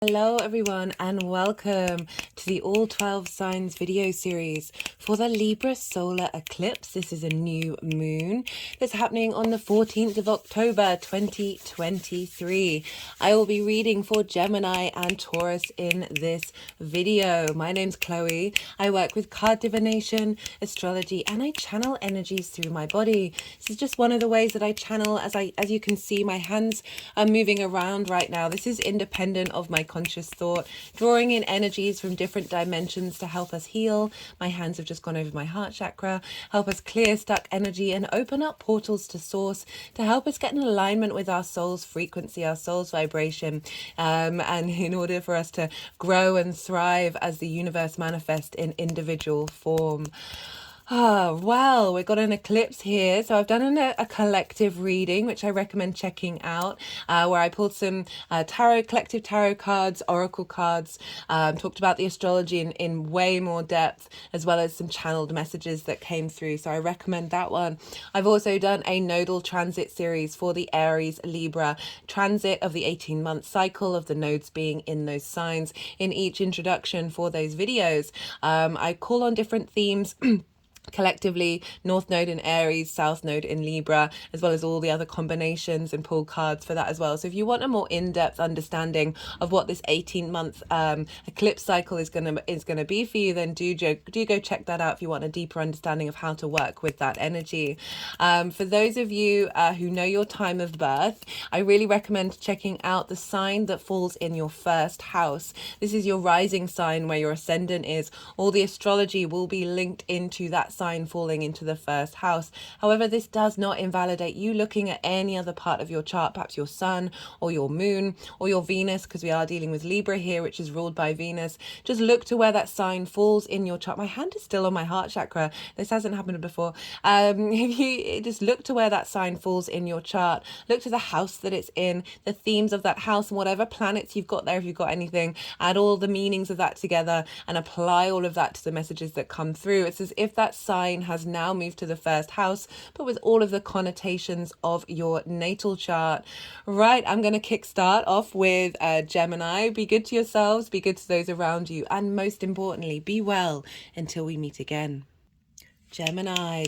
Hello everyone and welcome to the All 12 Signs video series for the Libra Solar Eclipse. This is a new moon that's happening on the 14th of October 2023. I will be reading for Gemini and Taurus in this video. My name's Chloe. I work with card divination, astrology, and I channel energies through my body. This is just one of the ways that I channel. As you can see, my hands are moving around right now. This is independent of my conscious thought, drawing in energies from different dimensions to help us heal. My hands have just gone over my heart chakra, help us clear stuck energy and open up portals to source to help us get in alignment with our soul's frequency, our soul's vibration, and in order for us to grow and thrive as the universe manifests in individual form. Oh, well, we've got an eclipse here. So I've done a collective reading, which I recommend checking out, where I pulled some collective tarot cards, oracle cards, talked about the astrology in way more depth, as well as some channeled messages that came through. So I recommend that one. I've also done a nodal transit series for the Aries Libra transit of the 18-month cycle of the nodes being in those signs in each introduction for those videos. I call on different themes collectively, North Node in Aries, South Node in Libra, as well as all the other combinations and pull cards for that as well. So if you want a more in-depth understanding of what this 18-month eclipse cycle is gonna be for you, then do go check that out if you want a deeper understanding of how to work with that energy. For those of you who know your time of birth, I really recommend checking out the sign that falls in your first house. This is your rising sign where your ascendant is. All the astrology will be linked into that sign falling into the first house. However, this does not invalidate you looking at any other part of your chart, perhaps your sun or your moon or your Venus, because we are dealing with Libra here, which is ruled by Venus. Just look to where that sign falls in your chart. My hand is still on my heart chakra. This hasn't happened before. If you just look to where that sign falls in your chart, look to the house that it's in, the themes of that house, and whatever planets you've got there, if you've got anything, add all the meanings of that together and apply all of that to the messages that come through. It's as if that sign has now moved to the first house, but with all of the connotations of your natal chart. Right, I'm going to kickstart off with Gemini. Be good to yourselves, be good to those around you, and most importantly, be well until we meet again. Gemini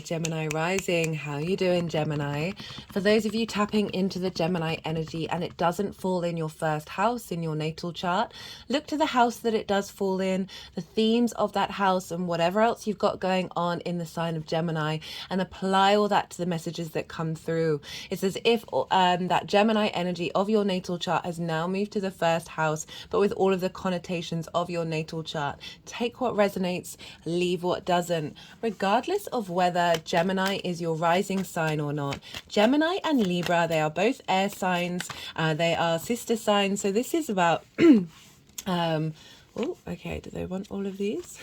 rising. How you doing, Gemini? For those of you tapping into the Gemini energy and it doesn't fall in your first house in your natal chart, look to the house that it does fall in, the themes of that house and whatever else you've got going on in the sign of Gemini, and apply all that to the messages that come through. It's as if that Gemini energy of your natal chart has now moved to the first house, but with all of the connotations of your natal chart. Take what resonates, leave what doesn't. Regardless of whether Gemini is your rising sign or not, Gemini and Libra, they are both air signs. They are sister signs. So this is about oh, okay, do they want all of these?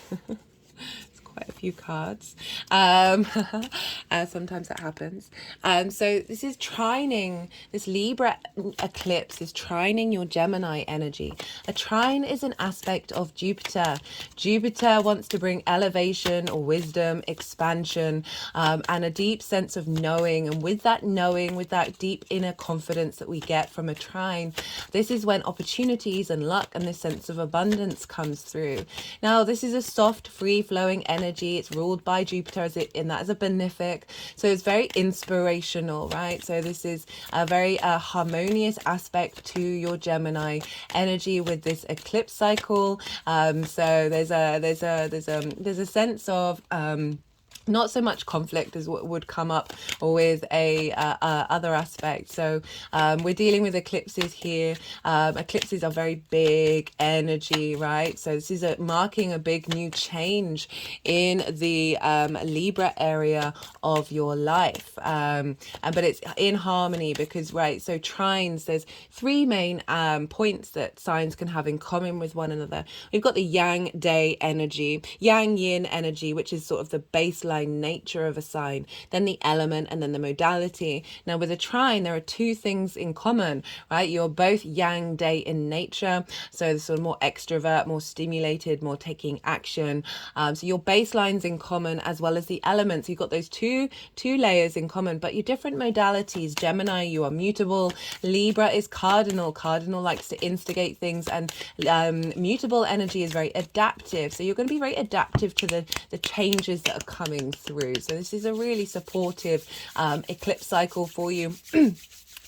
Quite a few cards. Sometimes that happens. So this is trining, this Libra eclipse is trining your Gemini energy. A trine is an aspect of Jupiter. Jupiter wants to bring elevation or wisdom, expansion, and a deep sense of knowing. And with that knowing, with that deep inner confidence that we get from a trine, this is when opportunities and luck and this sense of abundance comes through. Now, this is a soft, free-flowing energy. It's ruled by Jupiter as a benefic, so it's very inspirational, right? So this is a very harmonious aspect to your Gemini energy with this eclipse cycle. So there's a sense of not so much conflict as what would come up with a other aspect. So we're dealing with eclipses here. Eclipses are very big energy, right? So this is marking a big new change in the Libra area of your life. But it's in harmony because, right, so trines, there's three main points that signs can have in common with one another. We've got the yang day energy, yang yin energy, which is sort of the baseline sign, nature of a sign, then the element, and then the modality. Now with a trine, there are two things in common, right? You're both yang day in nature, so the sort of more extrovert, more stimulated, more taking action. So your baseline's in common as well as the elements. You've got those two layers in common, but your different modalities. Gemini, you are mutable. Libra is cardinal. Cardinal likes to instigate things, and mutable energy is very adaptive. So you're going to be very adaptive to the changes that are coming through. So this is a really supportive eclipse cycle for you.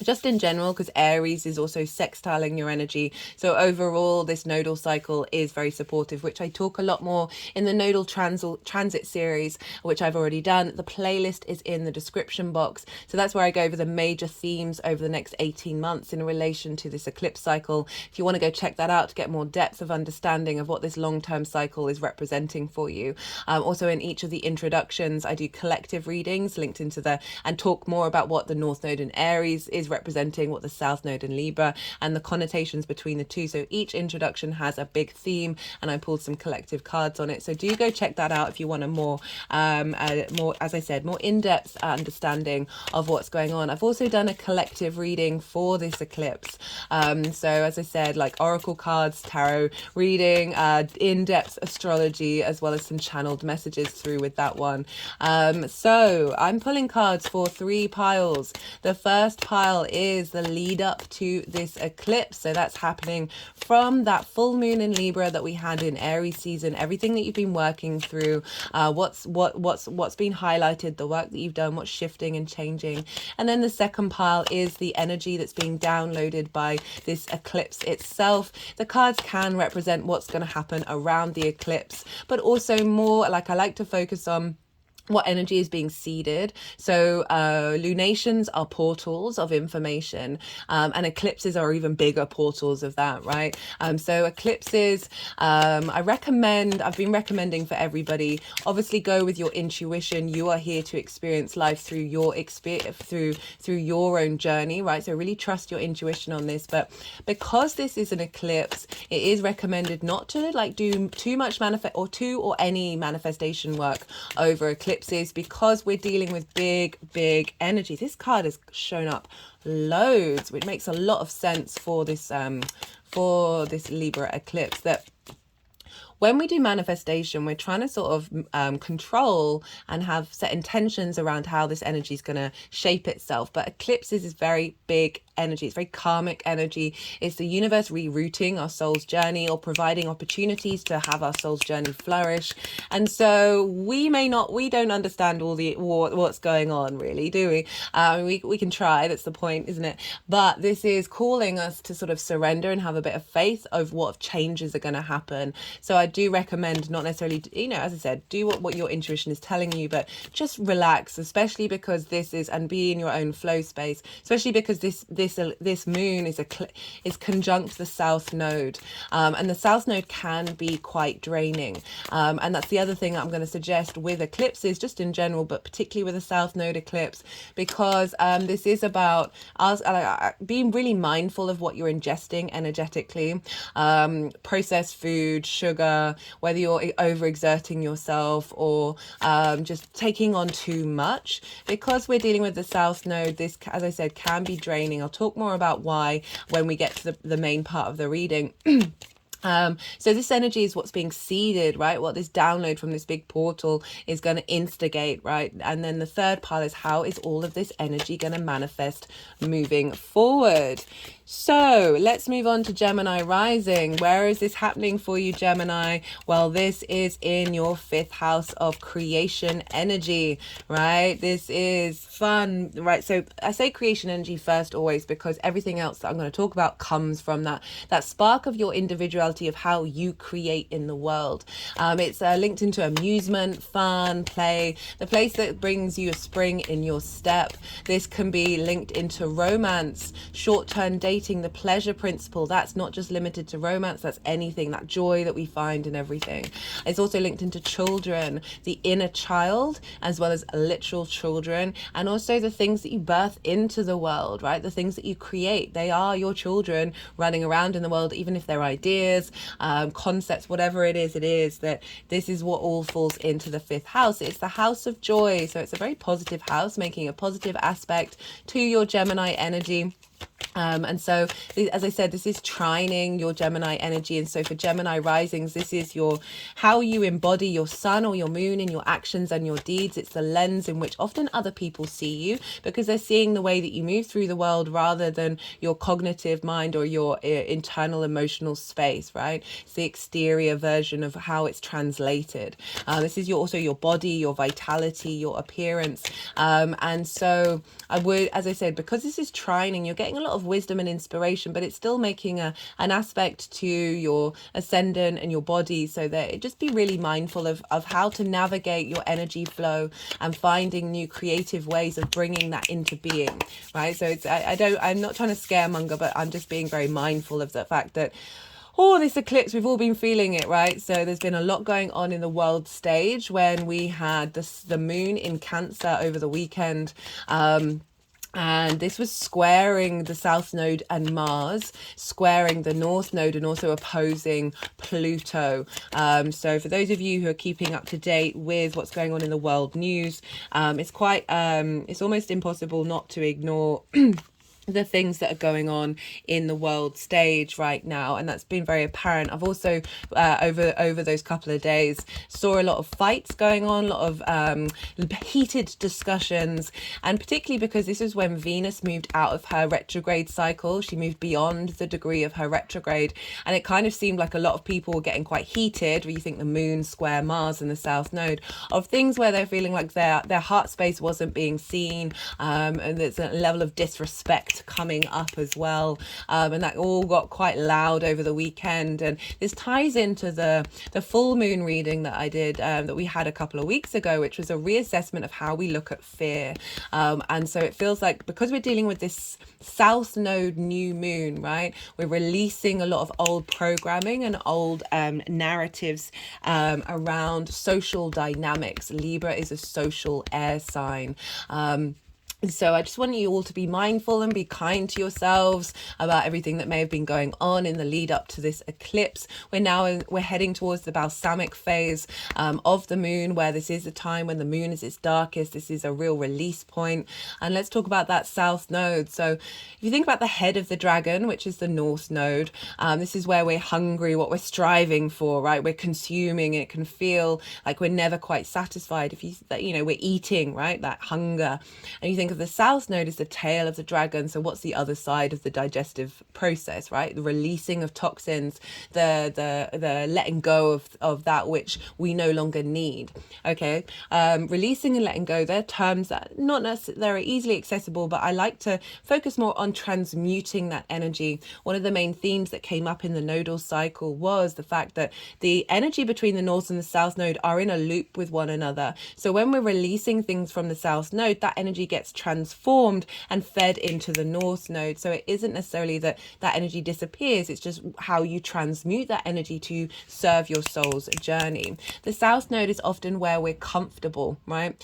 Just in general, because Aries is also sextiling your energy. So overall, this nodal cycle is very supportive, which I talk a lot more in the nodal transit series, which I've already done. The playlist is in the description box. So that's where I go over the major themes over the next 18 months in relation to this eclipse cycle. If you want to go check that out to get more depth of understanding of what this long-term cycle is representing for you. Also in each of the introductions, I do collective readings linked into and talk more about what the North Node in Aries is representing, what the South Node in Libra, and the connotations between the two. So each introduction has a big theme, and I pulled some collective cards on it. So do go check that out if you want a more, as I said, more in-depth understanding of what's going on. I've also done a collective reading for this eclipse. So as I said, like oracle cards, tarot reading, in-depth astrology, as well as some channeled messages through with that one. So I'm pulling cards for 3 piles. The first pile is the lead up to this eclipse. So that's happening from that full moon in Libra that we had in Aries season, everything that you've been working through, what's been highlighted, the work that you've done, what's shifting and changing. And then the second pile is the energy that's being downloaded by this eclipse itself. The cards can represent what's going to happen around the eclipse, but also more like I like to focus on what energy is being seeded. So lunations are portals of information, and eclipses are even bigger portals of that, right? So eclipses, I've been recommending for everybody, obviously go with your intuition. You are here to experience life through your experience, through your own journey, right? So really trust your intuition on this. But because this is an eclipse, it is recommended not to like do too much any manifestation work over eclipses, because we're dealing with big energy. This card has shown up loads, which makes a lot of sense for this Libra eclipse, that when we do manifestation, we're trying to sort of control and have set intentions around how this energy is going to shape itself. But eclipses is very big energy. It's very karmic energy. It's the universe rerouting our soul's journey or providing opportunities to have our soul's journey flourish. And so we don't understand all what's going on, really, do we? We can try. That's the point, isn't it? But this is calling us to sort of surrender and have a bit of faith of what changes are going to happen. So I do recommend not necessarily, as I said, do what your intuition is telling you, but just relax, especially because this is, and be in your own flow space, especially because this moon is conjunct the South Node, and the South Node can be quite draining, and that's the other thing I'm going to suggest with eclipses, just in general, but particularly with the South Node eclipse, because this is about us being really mindful of what you're ingesting energetically, processed food, sugar, whether you're overexerting yourself or just taking on too much. Because we're dealing with the South Node, this, as I said, can be draining. I'll talk more about why when we get to the main part of the reading. So this energy is what's being seeded, right? What this download from this big portal is going to instigate, right? And then the third part is, how is all of this energy going to manifest moving forward? So let's move on to Gemini rising. Where is this happening for you, Gemini? Well, this is in your 5th house of creation energy, right? This is fun, right? So I say creation energy first always, because everything else that I'm going to talk about comes from that spark of your individuality, of how you create in the world. It's linked into amusement, fun, play, the place that brings you a spring in your step. This can be linked into romance, short-term dating, the pleasure principle. That's not just limited to romance, that's anything, that joy that we find in everything. It's also linked into children, the inner child, as well as literal children, and also the things that you birth into the world, right? The things that you create, they are your children running around in the world, even if they're ideas, ideas, concepts, whatever it is that this is what all falls into the 5th house. It's the house of joy. So it's a very positive house, making a positive aspect to your Gemini energy. And so, as I said, this is trining your Gemini energy. And so for Gemini risings, this is how you embody your sun or your moon in your actions and your deeds. It's the lens in which often other people see you, because they're seeing the way that you move through the world rather than your cognitive mind or your internal emotional space, right? It's the exterior version of how it's translated. This is also your body, your vitality, your appearance. And so I would, as I said, because this is trining, you're getting a lot of wisdom and inspiration, but it's still making an aspect to your ascendant and your body, so that it just be really mindful of how to navigate your energy flow and finding new creative ways of bringing that into being, right? So it's I'm not trying to scaremonger, but I'm just being very mindful of the fact that this eclipse, we've all been feeling it, right? So there's been a lot going on in the world stage when we had the moon in Cancer over the weekend. And this was squaring the South Node and Mars, squaring the North Node, and also opposing Pluto. So for those of you who are keeping up to date with what's going on in the world news, it's almost impossible not to ignore the things that are going on in the world stage right now, and that's been very apparent. I've also over those couple of days saw a lot of fights going on, a lot of heated discussions, and particularly because this is when Venus moved out of her retrograde cycle. She moved beyond the degree of her retrograde, and it kind of seemed like a lot of people were getting quite heated, where you think the moon square Mars in the South Node, of things where they're feeling like their heart space wasn't being seen, and there's a level of disrespect coming up as well, and that all got quite loud over the weekend. And this ties into the full moon reading that I did, that we had a couple of weeks ago, which was a reassessment of how we look at fear. And so it feels like, because we're dealing with this South Node new moon, right, we're releasing a lot of old programming and old narratives around social dynamics. Libra is a social air sign. So I just want you all to be mindful and be kind to yourselves about everything that may have been going on in the lead up to this eclipse. We're heading towards the balsamic phase of the moon, where this is the time when the moon is its darkest. This is a real release point. And let's talk about that South Node. So if you think about the head of the dragon, which is the North Node, this is where we're hungry, what we're striving for, right? We're consuming, and it can feel like we're never quite satisfied. If we're eating, right? That hunger. And you think of the South Node as the tail of the dragon. So what's the other side of the digestive process, right? The releasing of toxins, the letting go of that which we no longer need. Okay, releasing and letting go, they're terms that not necessarily easily accessible, but I like to focus more on transmuting that energy. One of the main themes that came up in the nodal cycle was the fact that the energy between the North and the South Node are in a loop with one another. So when we're releasing things from the South Node, that energy gets transformed and fed into the North Node. So it isn't necessarily that energy disappears, it's just how you transmute that energy to serve your soul's journey. The South Node is often where we're comfortable, right?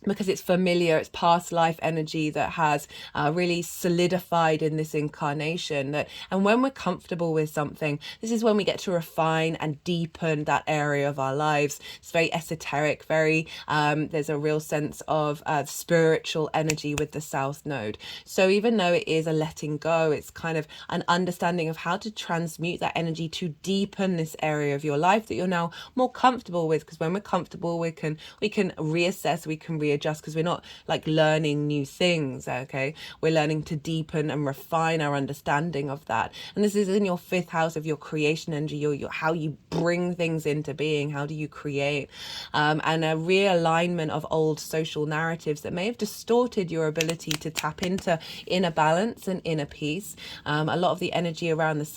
Because it's familiar, it's past life energy that has really solidified in this incarnation. And when we're comfortable with something, this is when we get to refine and deepen that area of our lives. It's very esoteric, there's a real sense of spiritual energy with the South Node. So even though it is a letting go, it's kind of an understanding of how to transmute that energy to deepen this area of your life that you're now more comfortable with. Because when we're comfortable, we can reassess, we can readjust, because we're not like learning new things. Okay, we're learning to deepen and refine our understanding of that. And this is in your 5th house of your creation energy, your how you bring things into being, how do you create, and a realignment of old social narratives that may have distorted your ability to tap into inner balance and inner peace. A lot of the energy around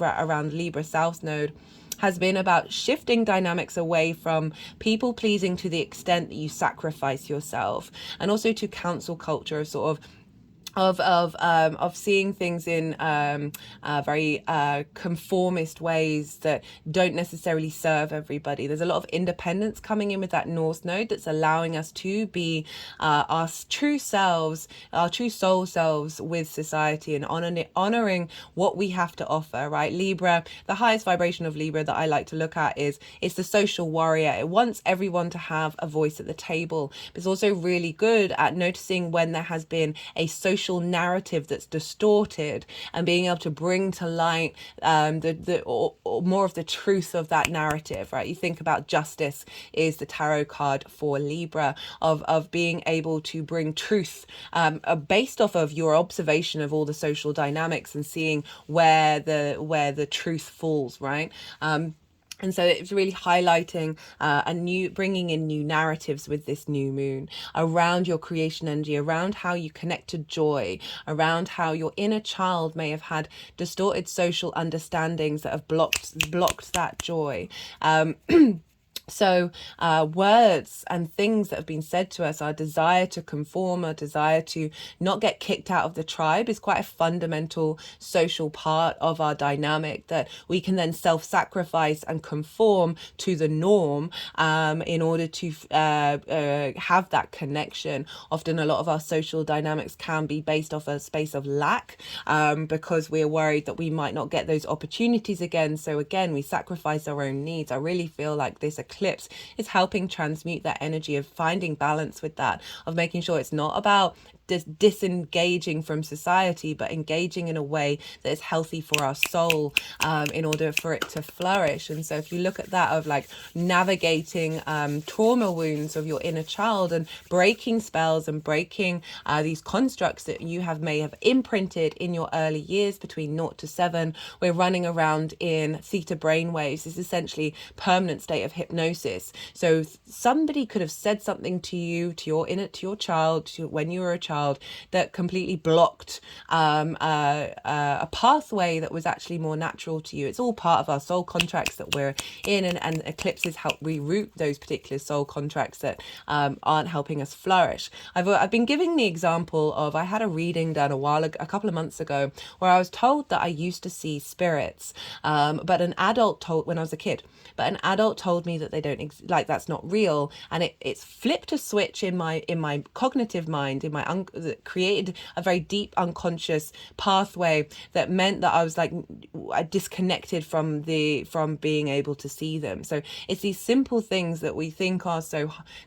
around Libra South Node has been about shifting dynamics away from people pleasing to the extent that you sacrifice yourself, and also to cancel culture of sort of of seeing things in very conformist ways that don't necessarily serve everybody. There's a lot of independence coming in with that North Node that's allowing us to be our true selves, our true soul selves with society, and honoring what we have to offer, right? Libra, the highest vibration of Libra that I like to look at is it's the social warrior. It wants everyone to have a voice at the table. But it's also really good at noticing when there has been a social narrative that's distorted and being able to bring to light or more of the truth of that narrative, right? You think about justice is the tarot card for Libra, of being able to bring truth based off of your observation of all the social dynamics and seeing where the truth falls, right? And so it's really highlighting bringing in new narratives with this new moon around your creation energy, around how you connect to joy, around how your inner child may have had distorted social understandings that have blocked that joy. So words and things that have been said to us, our desire to conform, our desire to not get kicked out of the tribe is quite a fundamental social part of our dynamic, that we can then self-sacrifice and conform to the norm in order to have that connection. Often a lot of our social dynamics can be based off a space of lack because we're worried that we might not get those opportunities again. So again, we sacrifice our own needs. I really feel like this eclipse is helping transmute that energy of finding balance with that, of making sure it's not about disengaging from society, but engaging in a way that is healthy for our soul in order for it to flourish. And so if you look at that of like navigating trauma wounds of your inner child and breaking spells and breaking these constructs that you may have imprinted in your early years between 0 to 7, we're running around in theta brainwaves. This is essentially permanent state of hypnosis. So somebody could have said something to you, to your child, when you were a child, that completely blocked a pathway that was actually more natural to you. It's all part of our soul contracts that we're in, and eclipses help reroute those particular soul contracts that aren't helping us flourish. I've been giving the example of, I had a reading done a couple of months ago where I was told that I used to see spirits, but an adult told, when I was a kid, but an adult told me that they don't that's not real, and it's flipped a switch in my cognitive mind, that created a very deep unconscious pathway that meant that I was like disconnected from being able to see them. So it's these simple things that we think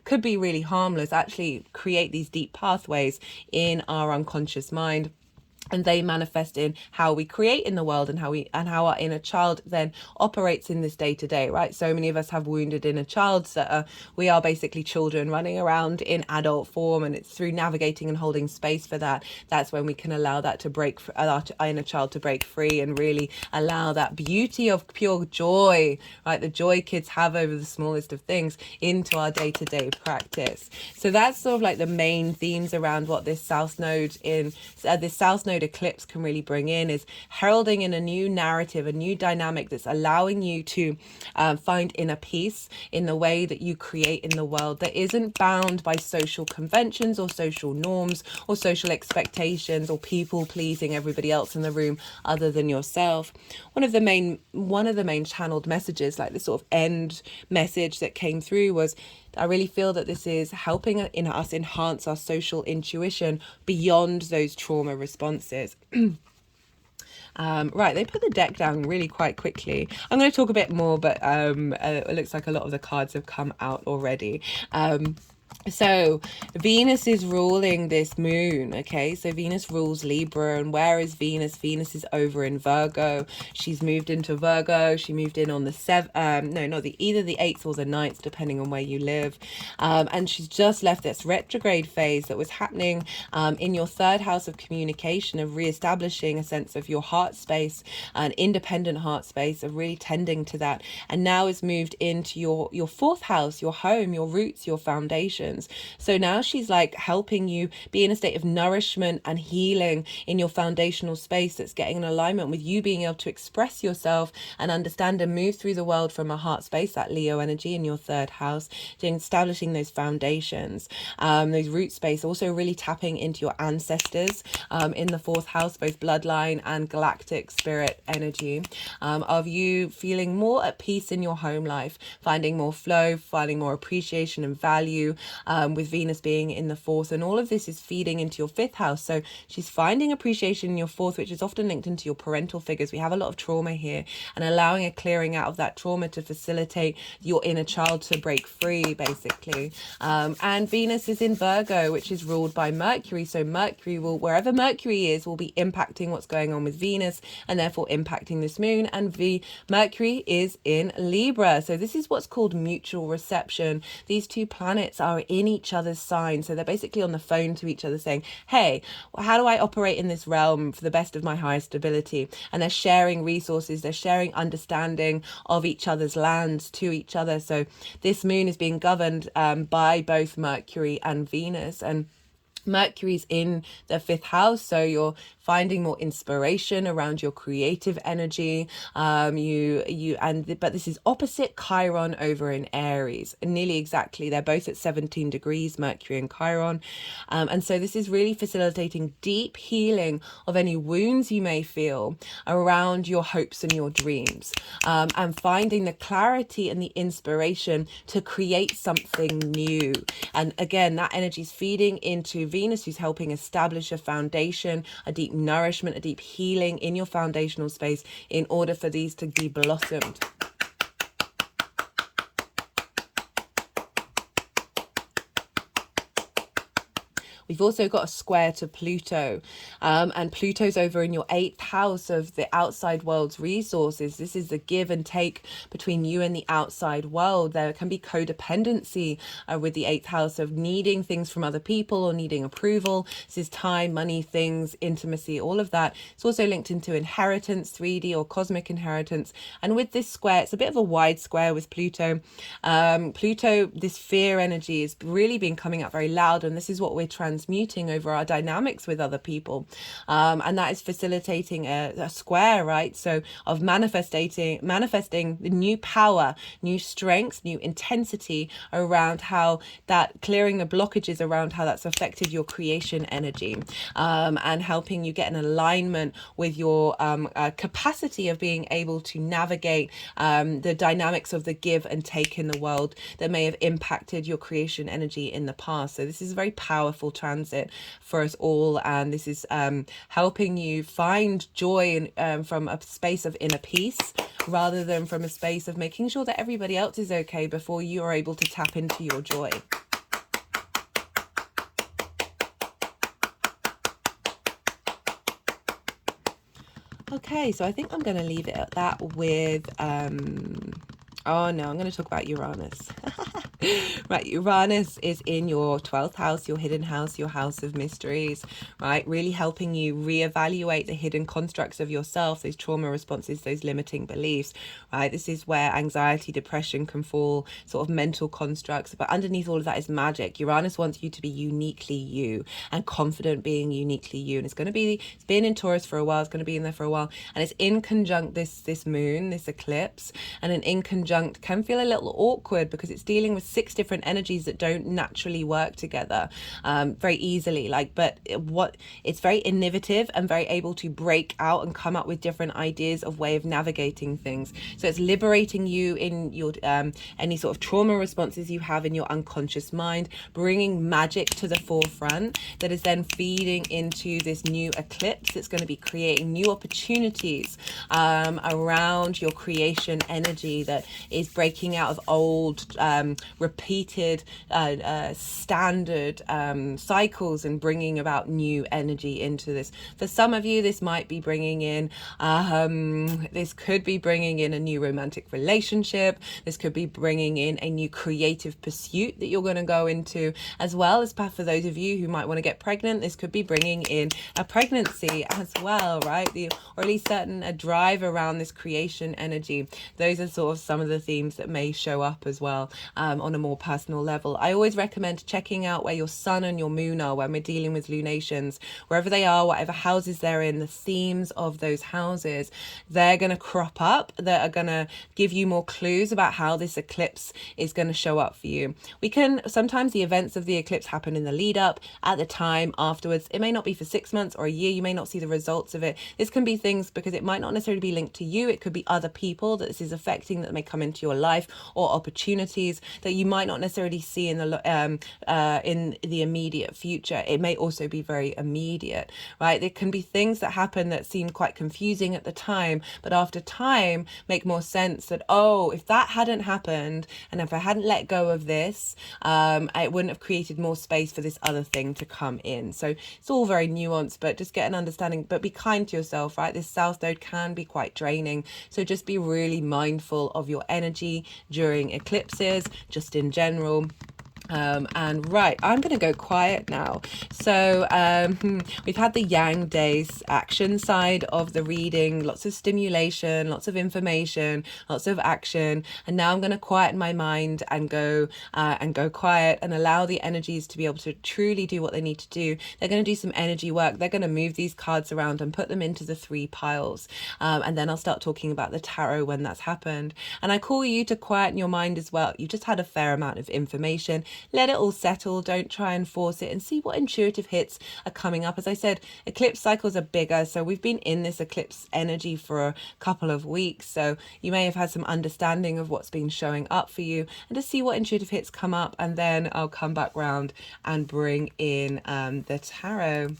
could be really harmless, actually create these deep pathways in our unconscious mind. And they manifest in how we create in the world, and how our inner child then operates in this day to day, right? So many of us have wounded inner childs that we are basically children running around in adult form, and it's through navigating and holding space for that's when we can allow that to break, our inner child to break free, and really allow that beauty of pure joy, right? The joy kids have over the smallest of things into our day to day practice. So that's sort of like the main themes around what this South Node eclipse can really bring in, is heralding in a new narrative, a new dynamic that's allowing you to find inner peace in the way that you create in the world, that isn't bound by social conventions or social norms or social expectations or people pleasing everybody else in the room other than yourself. One of the main channeled messages, like this sort of end message that came through, was I really feel that this is helping us enhance our social intuition beyond those trauma responses. Right, they put the deck down really quite quickly. I'm going to talk a bit more, but it looks like a lot of the cards have come out already. So Venus is ruling this moon, okay? So Venus rules Libra, and where is Venus? Venus is over in Virgo. She's moved into Virgo. She moved in on the either the 8th or the 9th, depending on where you live. And she's just left this retrograde phase that was happening in your 3rd house of communication, of reestablishing a sense of your heart space, an independent heart space, of really tending to that. And now is moved into your 4th house, your home, your roots, your foundation. foundations. So now she's like helping you be in a state of nourishment and healing in your foundational space that's getting in alignment with you being able to express yourself and understand and move through the world from a heart space, that Leo energy in your third house, to establishing those foundations, those root space. Also really tapping into your ancestors in the fourth house, both bloodline and galactic spirit energy, of you feeling more at peace in your home life, finding more flow, finding more appreciation and value, with Venus being in the fourth. And all of this is feeding into your fifth house. So she's finding appreciation in your fourth, which is often linked into your parental figures. We have a lot of trauma here, and allowing a clearing out of that trauma to facilitate your inner child to break free, basically. And Venus is in Virgo, which is ruled by Mercury. So Mercury will, wherever Mercury is, will be impacting what's going on with Venus, and therefore impacting this moon. And Mercury is in Libra. So this is what's called mutual reception. These two planets are in each other's sign. So they're basically on the phone to each other saying, hey, how do I operate in this realm for the best of my highest ability? And they're sharing resources, they're sharing understanding of each other's lands to each other. So this moon is being governed by both Mercury and Venus. And Mercury's in the fifth house, so you're finding more inspiration around your creative energy. But this is opposite Chiron over in Aries, nearly exactly. They're both at 17 degrees, Mercury and Chiron. And so this is really facilitating deep healing of any wounds you may feel around your hopes and your dreams, and finding the clarity and the inspiration to create something new. And again, that energy is feeding into Venus, who's helping establish a foundation, a deep nourishment, a deep healing in your foundational space in order for these to be blossomed. We've also got a square to Pluto, and Pluto's over in your 8th house of the outside world's resources. This is the give and take between you and the outside world. There can be codependency with the 8th house of needing things from other people or needing approval. This is time, money, things, intimacy, all of that. It's also linked into inheritance, 3D or cosmic inheritance. And with this square, it's a bit of a wide square with Pluto. Pluto, this fear energy is really been coming out very loud, and this is what we're transmuting over our dynamics with other people, and that is facilitating a square, right? So of manifesting the new power, new strength, new intensity around how that, clearing the blockages around how that's affected your creation energy, and helping you get an alignment with your capacity of being able to navigate the dynamics of the give and take in the world that may have impacted your creation energy in the past. So this is a very powerful transit for us all, and this is helping you find joy from a space of inner peace, rather than from a space of making sure that everybody else is okay before you are able to tap into your joy. Okay, so I think I'm going to leave it at that with oh no, I'm going to talk about Uranus. Right, Uranus is in your 12th house, your hidden house, your house of mysteries, right? Really helping you reevaluate the hidden constructs of yourself, those trauma responses, those limiting beliefs, right? This is where anxiety, depression can fall, sort of mental constructs. But underneath all of that is magic. Uranus wants you to be uniquely you and confident being uniquely you. And it's been in Taurus for a while, it's going to be in there for a while. And it's in conjunct this moon, this eclipse, and an in conjunct can feel a little awkward because it's dealing with 6 different energies that don't naturally work together very easily, but it's very innovative and very able to break out and come up with different ideas of way of navigating things. So it's liberating you in your any sort of trauma responses you have in your unconscious mind, bringing magic to the forefront that is then feeding into this new eclipse that's going to be creating new opportunities around your creation energy that is breaking out of old repeated standard cycles and bringing about new energy into this. For some of you, this might be bringing in this could be bringing in a new romantic relationship. This could be bringing in a new creative pursuit that you're going to go into, as well as for those of you who might want to get pregnant, this could be bringing in a pregnancy as well, right? Or at least a drive around this creation energy. Those are sort of some of the themes that may show up as well on on a more personal level. I always recommend checking out where your sun and your moon are when we're dealing with lunations. Wherever they are, whatever houses they're in, the themes of those houses, they're going to crop up, that are going to give you more clues about how this eclipse is going to show up for you. We can, sometimes the events of the eclipse happen in the lead up, at the time, afterwards. It may not be for 6 months or a year. You may not see the results of it. This can be things because it might not necessarily be linked to you. It could be other people that this is affecting that may come into your life, or opportunities that you might not necessarily see in the immediate future. It may also be very immediate, right? There can be things that happen that seem quite confusing at the time, but after time make more sense, that, oh, if that hadn't happened and if I hadn't let go of this, it wouldn't have created more space for this other thing to come in. So it's all very nuanced, but just get an understanding, but be kind to yourself, right? This south node can be quite draining. So just be really mindful of your energy during eclipses, just in general. And right, I'm going to go quiet now. So we've had the yang days action side of the reading, lots of stimulation, lots of information, lots of action. And now I'm going to quieten my mind and go quiet and allow the energies to be able to truly do what they need to do. They're going to do some energy work. They're going to move these cards around and put them into the 3 piles. And then I'll start talking about the tarot when that's happened. And I call you to quieten your mind as well. You just had a fair amount of information. Let it all settle. Don't try and force it, and see what intuitive hits are coming up. As I said, eclipse cycles are bigger, so we've been in this eclipse energy for a couple of weeks, so you may have had some understanding of what's been showing up for you, and to see what intuitive hits come up, and then I'll come back round and bring in the tarot.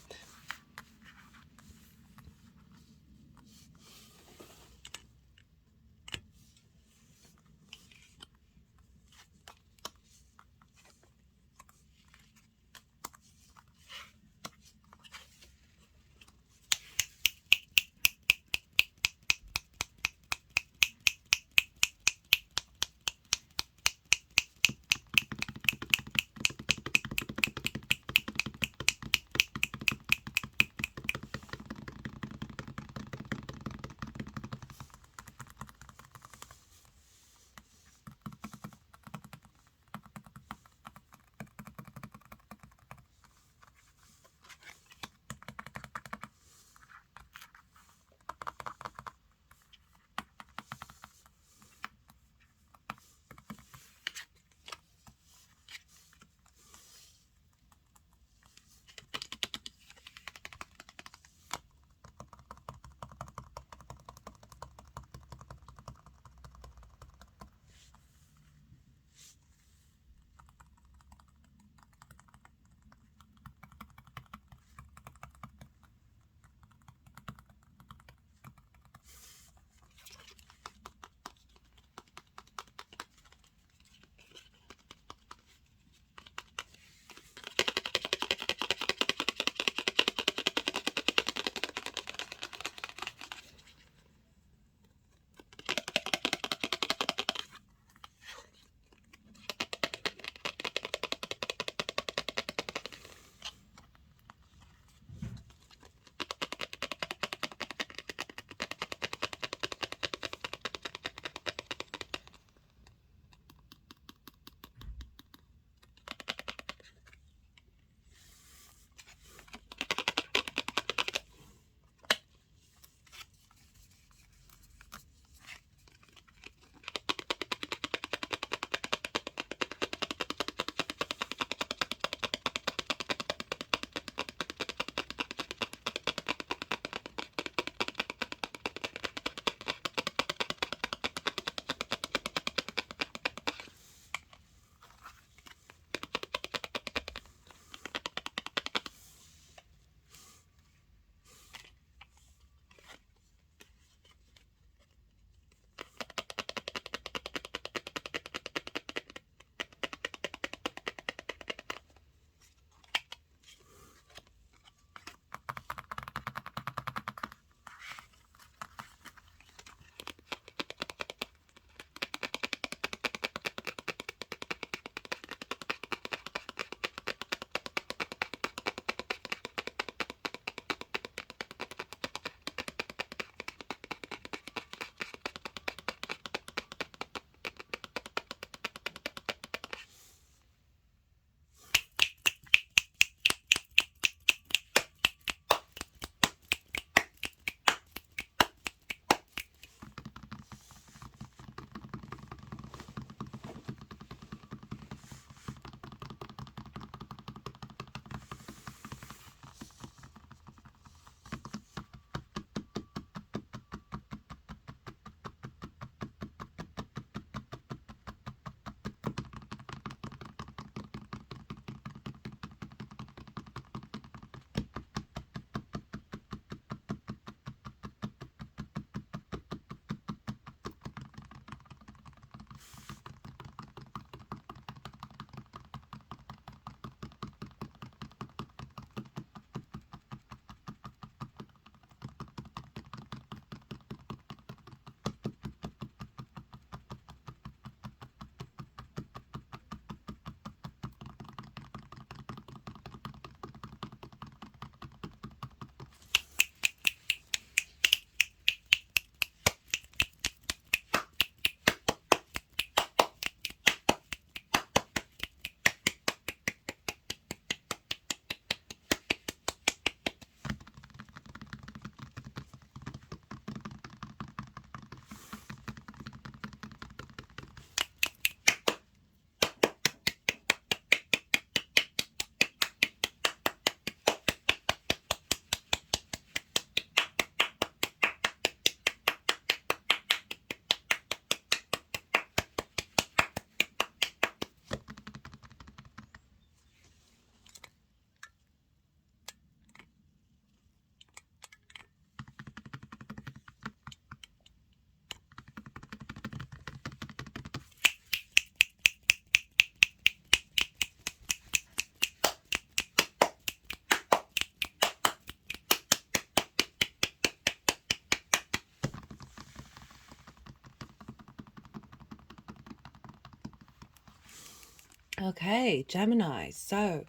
Okay, Gemini. So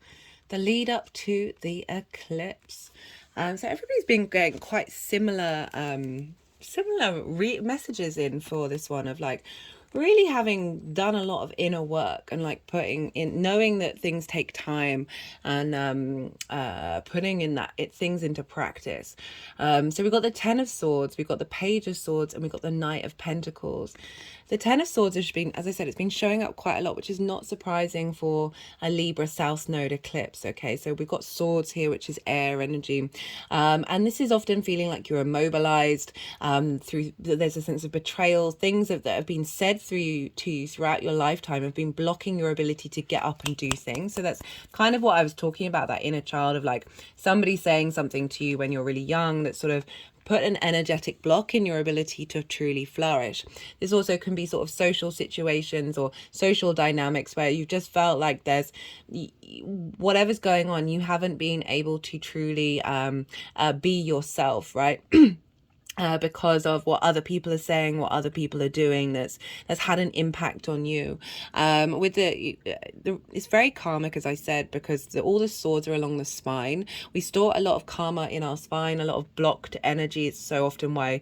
the lead up to the eclipse. So everybody's been getting quite similar messages in for this one of like really having done a lot of inner work and like putting in, knowing that things take time, and putting in things into practice. So we've got the Ten of Swords, we've got the Page of Swords, and we've got the Knight of Pentacles. The Ten of Swords has been, as I said, it's been showing up quite a lot, which is not surprising for a Libra South Node eclipse. Okay, so we've got swords here, which is air energy. And this is often feeling like you're immobilized, there's a sense of betrayal. Things that have been said to you throughout your lifetime have been blocking your ability to get up and do things. So that's kind of what I was talking about, that inner child of like somebody saying something to you when you're really young that sort of put an energetic block in your ability to truly flourish. This also can be sort of social situations or social dynamics where you've just felt like there's whatever's going on, you haven't been able to truly be yourself, right? Because of what other people are saying, what other people are doing, that's had an impact on you. With it's very karmic, as I said, because all the swords are along the spine. We store a lot of karma in our spine, a lot of blocked energy. It's so often why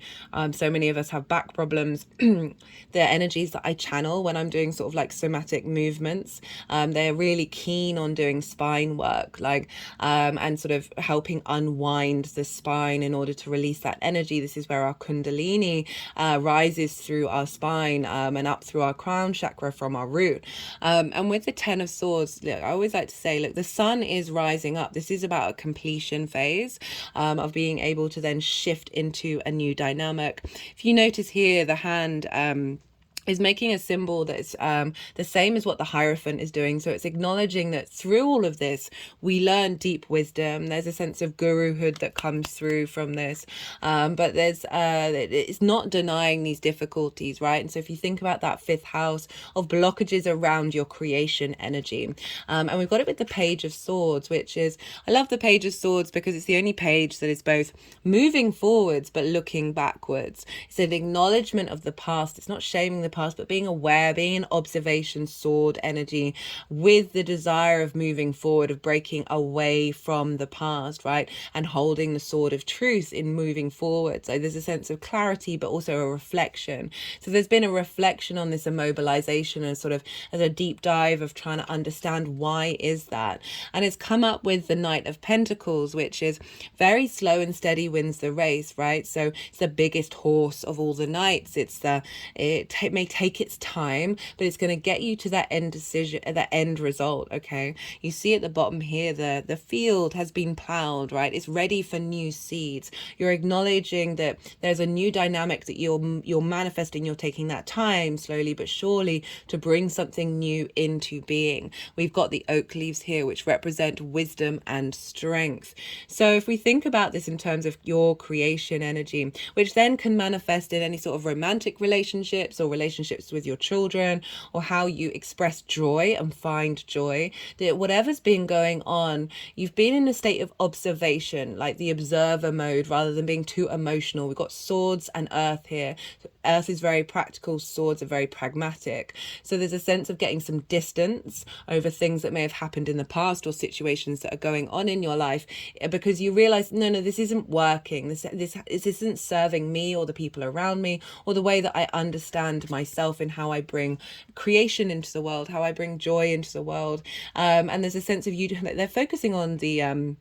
so many of us have back problems. The energies that I channel when I'm doing sort of like somatic movements, they're really keen on doing spine work, like and sort of helping unwind the spine in order to release that energy. This is where our kundalini rises through our spine and up through our crown chakra from our root. And with the Ten of Swords, look, I always like to say, look, the sun is rising up. This is about a completion phase of being able to then shift into a new dynamic. If you notice here, the hand is making a symbol that's the same as what the Hierophant is doing. So it's acknowledging that through all of this, we learn deep wisdom. There's a sense of guruhood that comes through from this. But it's not denying these difficulties, right? And so if you think about that fifth house of blockages around your creation energy, and we've got it with the Page of Swords, which is, I love the Page of Swords because it's the only page that is both moving forwards but looking backwards. It's an acknowledgement of the past. It's not shaming the past, but being aware, being an observation sword energy with the desire of moving forward, of breaking away from the past, right? And holding the sword of truth in moving forward. So there's a sense of clarity, but also a reflection. So there's been a reflection on this immobilization and sort of as a deep dive of trying to understand why is that. And it's come up with the Knight of Pentacles, which is very slow and steady wins the race, right? So it's the biggest horse of all the knights. It may take its time, but it's going to get you to that end decision, that end result. Okay, you see at the bottom here, the field has been plowed, right? It's ready for new seeds. You're acknowledging that there's a new dynamic that you're manifesting. You're taking that time slowly but surely to bring something new into being. We've got the oak leaves here, which represent wisdom and strength. So if we think about this in terms of your creation energy, which then can manifest in any sort of romantic relationships or relationships with your children, or how you express joy and find joy, that whatever's been going on, you've been in a state of observation, like the observer mode, rather than being too emotional. We've got swords and earth here. Earth is very practical, swords are very pragmatic. So there's a sense of getting some distance over things that may have happened in the past or situations that are going on in your life, because you realize, no, this isn't working. This isn't serving me or the people around me or the way that I understand myself and how I bring creation into the world, how I bring joy into the world. And there's a sense of they're focusing on the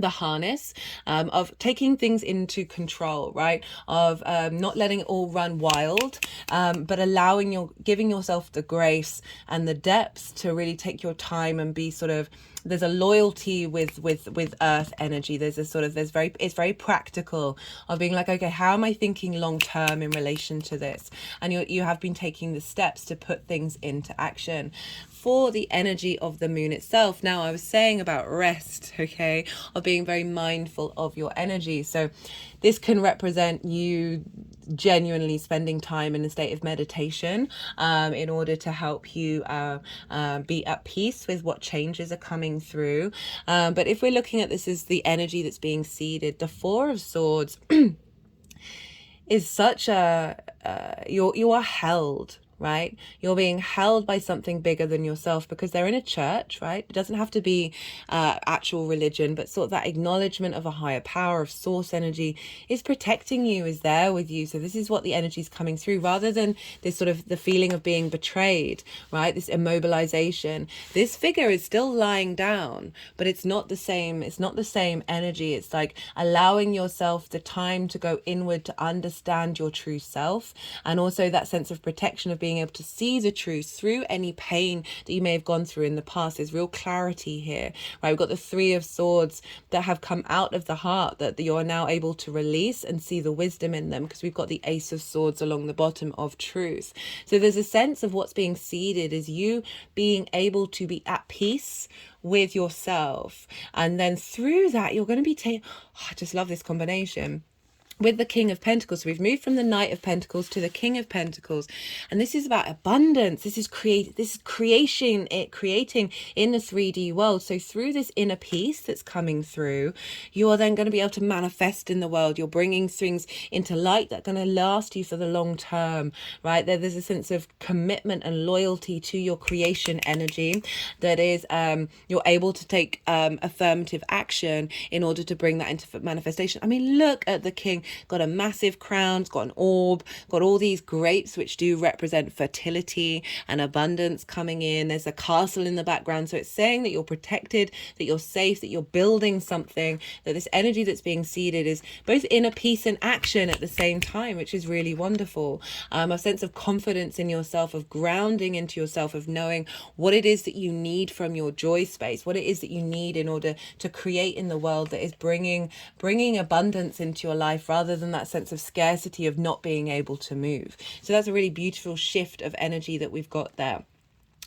harness of taking things into control, right? Of not letting it all run wild, but giving yourself the grace and the depths to really take your time and be sort of, there's a loyalty with earth energy. It's very practical of being like, okay, how am I thinking long term in relation to this? And you have been taking the steps to put things into action. For the energy of the moon itself, now I was saying about rest, okay, of being very mindful of your energy. So this can represent you genuinely spending time in a state of meditation in order to help you be at peace with what changes are coming through. But if we're looking at this as the energy that's being seeded, the Four of Swords is such you are held, right? You're being held by something bigger than yourself, because they're in a church, right? It doesn't have to be actual religion, but sort of that acknowledgement of a higher power, of source energy is protecting you, is there with you. So this is what the energy is coming through, rather than this sort of the feeling of being betrayed, right? This immobilization. This figure is still lying down, but it's not the same. It's not the same energy. It's like allowing yourself the time to go inward, to understand your true self, and also that sense of protection of being able to see the truth through any pain that you may have gone through in the past. There's real clarity here, right? We've got the Three of Swords that have come out of the heart, that you're now able to release and see the wisdom in them, because we've got the Ace of Swords along the bottom of truth. So there's a sense of what's being seeded is you being able to be at peace with yourself, and then through that you're going to be I just love this combination with the King of Pentacles. So we've moved from the Knight of Pentacles to the King of Pentacles, and this is about abundance. This is creating in the 3D world. So through this inner peace that's coming through, you are then going to be able to manifest in the world. You're bringing things into light that are going to last you for the long term, right? There's a sense of commitment and loyalty to your creation energy that is you're able to take affirmative action in order to bring that into manifestation. I mean, look at the King. Got a massive crown, got an orb, got all these grapes which do represent fertility and abundance coming in. There's a castle in the background, so it's saying that you're protected, that you're safe, that you're building something, that this energy that's being seeded is both inner peace and action at the same time, which is really wonderful. A sense of confidence in yourself, of grounding into yourself, of knowing what it is that you need from your joy space, what it is that you need in order to create in the world that is bringing abundance into your life, rather than that sense of scarcity of not being able to move. So that's a really beautiful shift of energy that we've got there.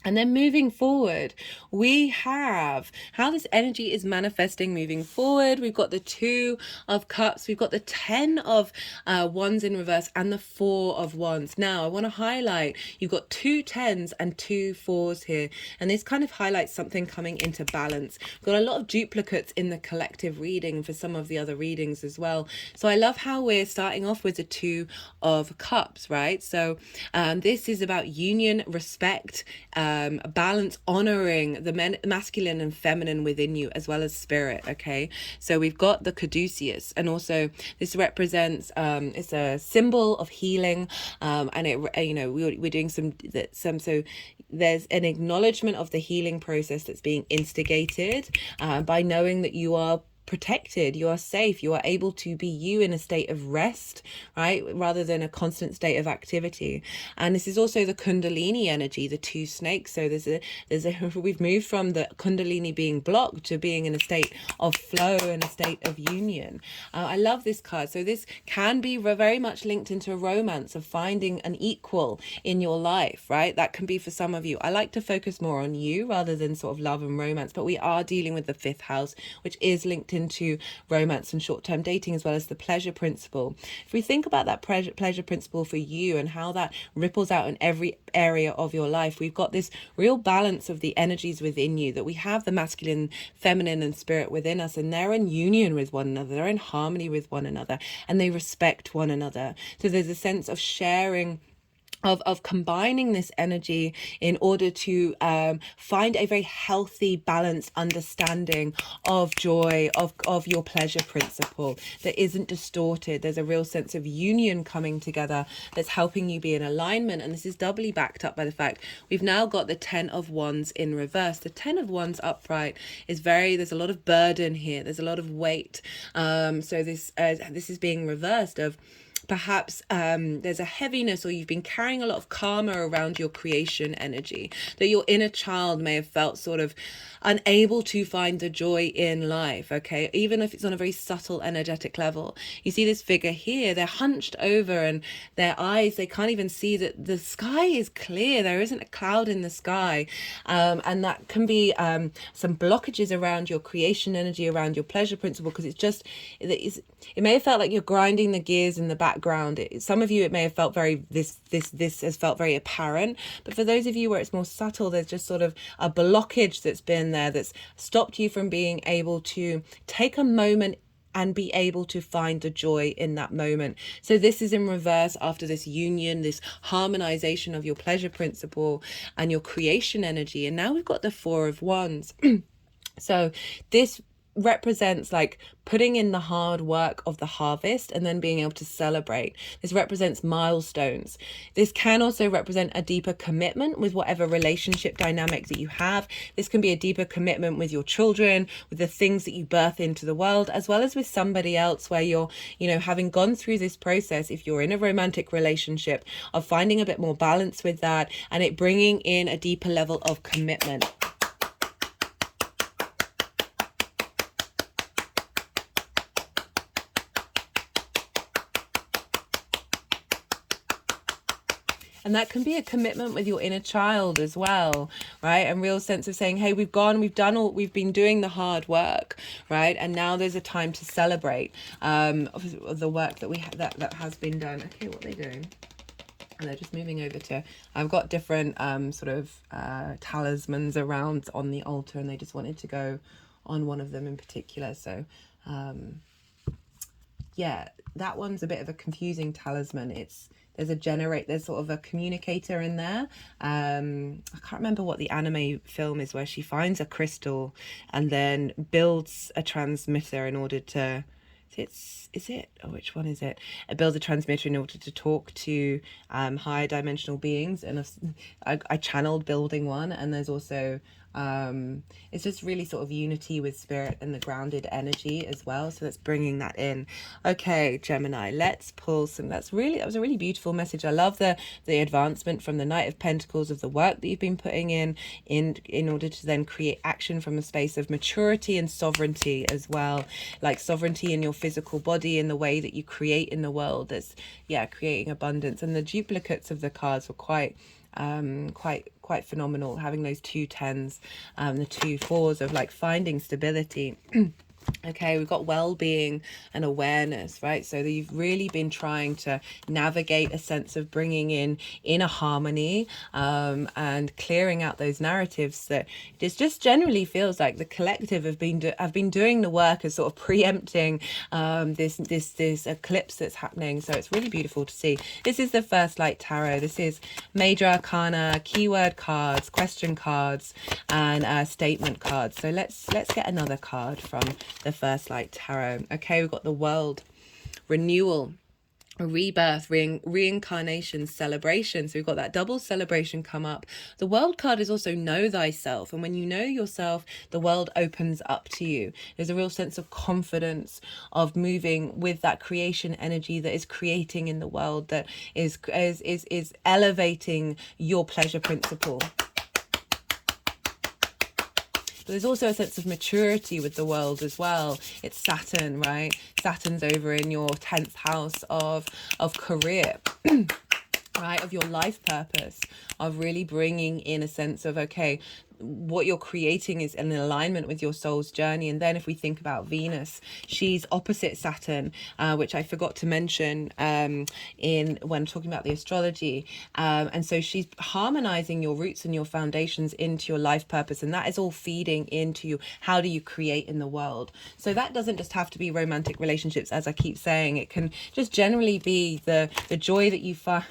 And then moving forward, we have how this energy is manifesting moving forward. We've got the Two of Cups, we've got the 10 of Wands in reverse, and the 4 of Wands. Now, I want to highlight, you've got 2 10s and 2 4s here, and this kind of highlights something coming into balance. We've got a lot of duplicates in the collective reading for some of the other readings as well. So I love how we're starting off with the 2 of Cups, right? So this is about union, respect, balance, honoring the masculine and feminine within you, as well as spirit. Okay, so we've got the caduceus, and also this represents it's a symbol of healing, and it, we're doing some so there's an acknowledgement of the healing process that's being instigated by knowing that you are protected, you are safe, you are able to be you in a state of rest, right, rather than a constant state of activity. And this is also the Kundalini energy, the 2 snakes. So there's a we've moved from the Kundalini being blocked to being in a state of flow and a state of union. I love this card. So this can be very much linked into a romance, of finding an equal in your life, right? That can be for some of you. I like to focus more on you rather than sort of love and romance, but we are dealing with the 5th house, which is linked into romance and short-term dating, as well as the pleasure principle. If we think about that pleasure principle for you and how that ripples out in every area of your life, we've got this real balance of the energies within you, that we have the masculine, feminine, and spirit within us, and they're in union with one another, they're in harmony with one another, and they respect one another. So there's a sense of sharing, of combining this energy in order to find a very healthy, balanced understanding of joy, of your pleasure principle that isn't distorted. There's a real sense of union coming together that's helping you be in alignment. And this is doubly backed up by the fact we've now got the 10 of Wands in reverse. The 10 of Wands upright is there's a lot of burden here. There's a lot of weight. So this is being reversed of perhaps there's a heaviness, or you've been carrying a lot of karma around your creation energy, that your inner child may have felt sort of unable to find the joy in life. Okay, even if it's on a very subtle energetic level. You see this figure here, they're hunched over, and their eyes, they can't even see that the sky is clear, there isn't a cloud in the sky, and that can be some blockages around your creation energy, around your pleasure principle, because it may have felt like you're grinding the gears in the background. Some of you, it may have felt this has felt very apparent, but for those of you where it's more subtle, there's just sort of a blockage that's been there, that's stopped you from being able to take a moment and be able to find the joy in that moment. So this is in reverse after this union, this harmonization of your pleasure principle and your creation energy. And now we've got the Four of Wands. So this represents like putting in the hard work of the harvest and then being able to celebrate. This represents milestones. This can also represent a deeper commitment with whatever relationship dynamic that you have. This can be a deeper commitment with your children, with the things that you birth into the world, as well as with somebody else where you're, you know, having gone through this process, if you're in a romantic relationship, of finding a bit more balance with that and it bringing in a deeper level of commitment. And that can be a commitment with your inner child as well, right? A real sense of saying, hey, we've been doing the hard work, right? And now there's a time to celebrate the work that that has been done. Okay, what are they doing? And they're just moving over to, I've got different talismans around on the altar, and they just wanted to go on one of them in particular. So yeah, that one's a bit of a confusing talisman. There's sort of a communicator in there. I can't remember what the anime film is where she finds a crystal and then builds a transmitter in order to, which one is it? It builds a transmitter in order to talk to higher dimensional beings. And I channeled building one, and there's also it's just really sort of unity with spirit and the grounded energy as well. So that's bringing that in. Okay, Gemini, let's pull some. That was a really beautiful message. I love the advancement from the Knight of Pentacles of the work that you've been putting in order to then create action from a space of maturity and sovereignty as well, like sovereignty in your physical body, in the way that you create in the world. That's creating abundance. And the duplicates of the cards were quite phenomenal, having those 2 10s, the 2 4s of like finding stability. Okay, we've got well-being and awareness, right? So you've really been trying to navigate a sense of bringing in inner harmony and clearing out those narratives that just generally feels like the collective have been doing the work as sort of preempting this eclipse that's happening. So it's really beautiful to see. This is the First Light Tarot. This is major arcana, keyword cards, question cards, and statement cards. So let's get another card from the First Light Tarot. Okay, we've got the World, renewal, rebirth, reincarnation, celebration. So we've got that double celebration come up. The World card is also know thyself, and when you know yourself, the world opens up to you. There's a real sense of confidence of moving with that creation energy that is creating in the world, that is elevating your pleasure principle. But there's also a sense of maturity with the World as well. It's Saturn, right? Saturn's over in your 10th house of career, right? Of your life purpose, of really bringing in a sense of, okay, what you're creating is in alignment with your soul's journey. And then if we think about Venus, she's opposite Saturn, which I forgot to mention when talking about the astrology, and so she's harmonizing your roots and your foundations into your life purpose, and that is all feeding into you. How do you create in the world? So that doesn't just have to be romantic relationships, as I keep saying. It can just generally be the joy that you find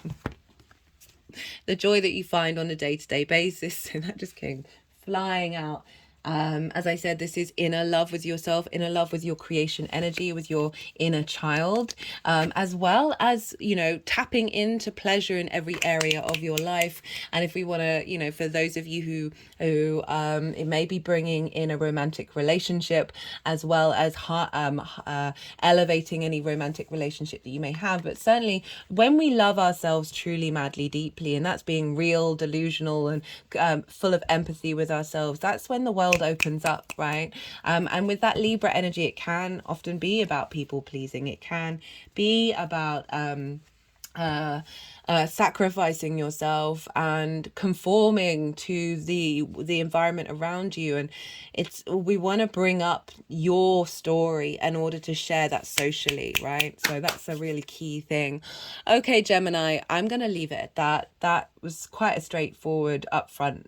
the joy that you find on a day-to-day basis. And that just came flying out. As I said, this is inner love with yourself, inner love with your creation energy, with your inner child, as well as, you know, tapping into pleasure in every area of your life. And if we want to, you know, for those of you who it may be bringing in a romantic relationship, as well as elevating any romantic relationship that you may have. But certainly when we love ourselves truly, madly, deeply, and that's being real, delusional, and full of empathy with ourselves, that's when the world opens up, right? And with that Libra energy, it can often be about people pleasing. It can be about sacrificing yourself and conforming to the environment around you. And we want to bring up your story in order to share that socially, right? So that's a really key thing. Okay, Gemini, I'm going to leave it at that. That was quite a straightforward upfront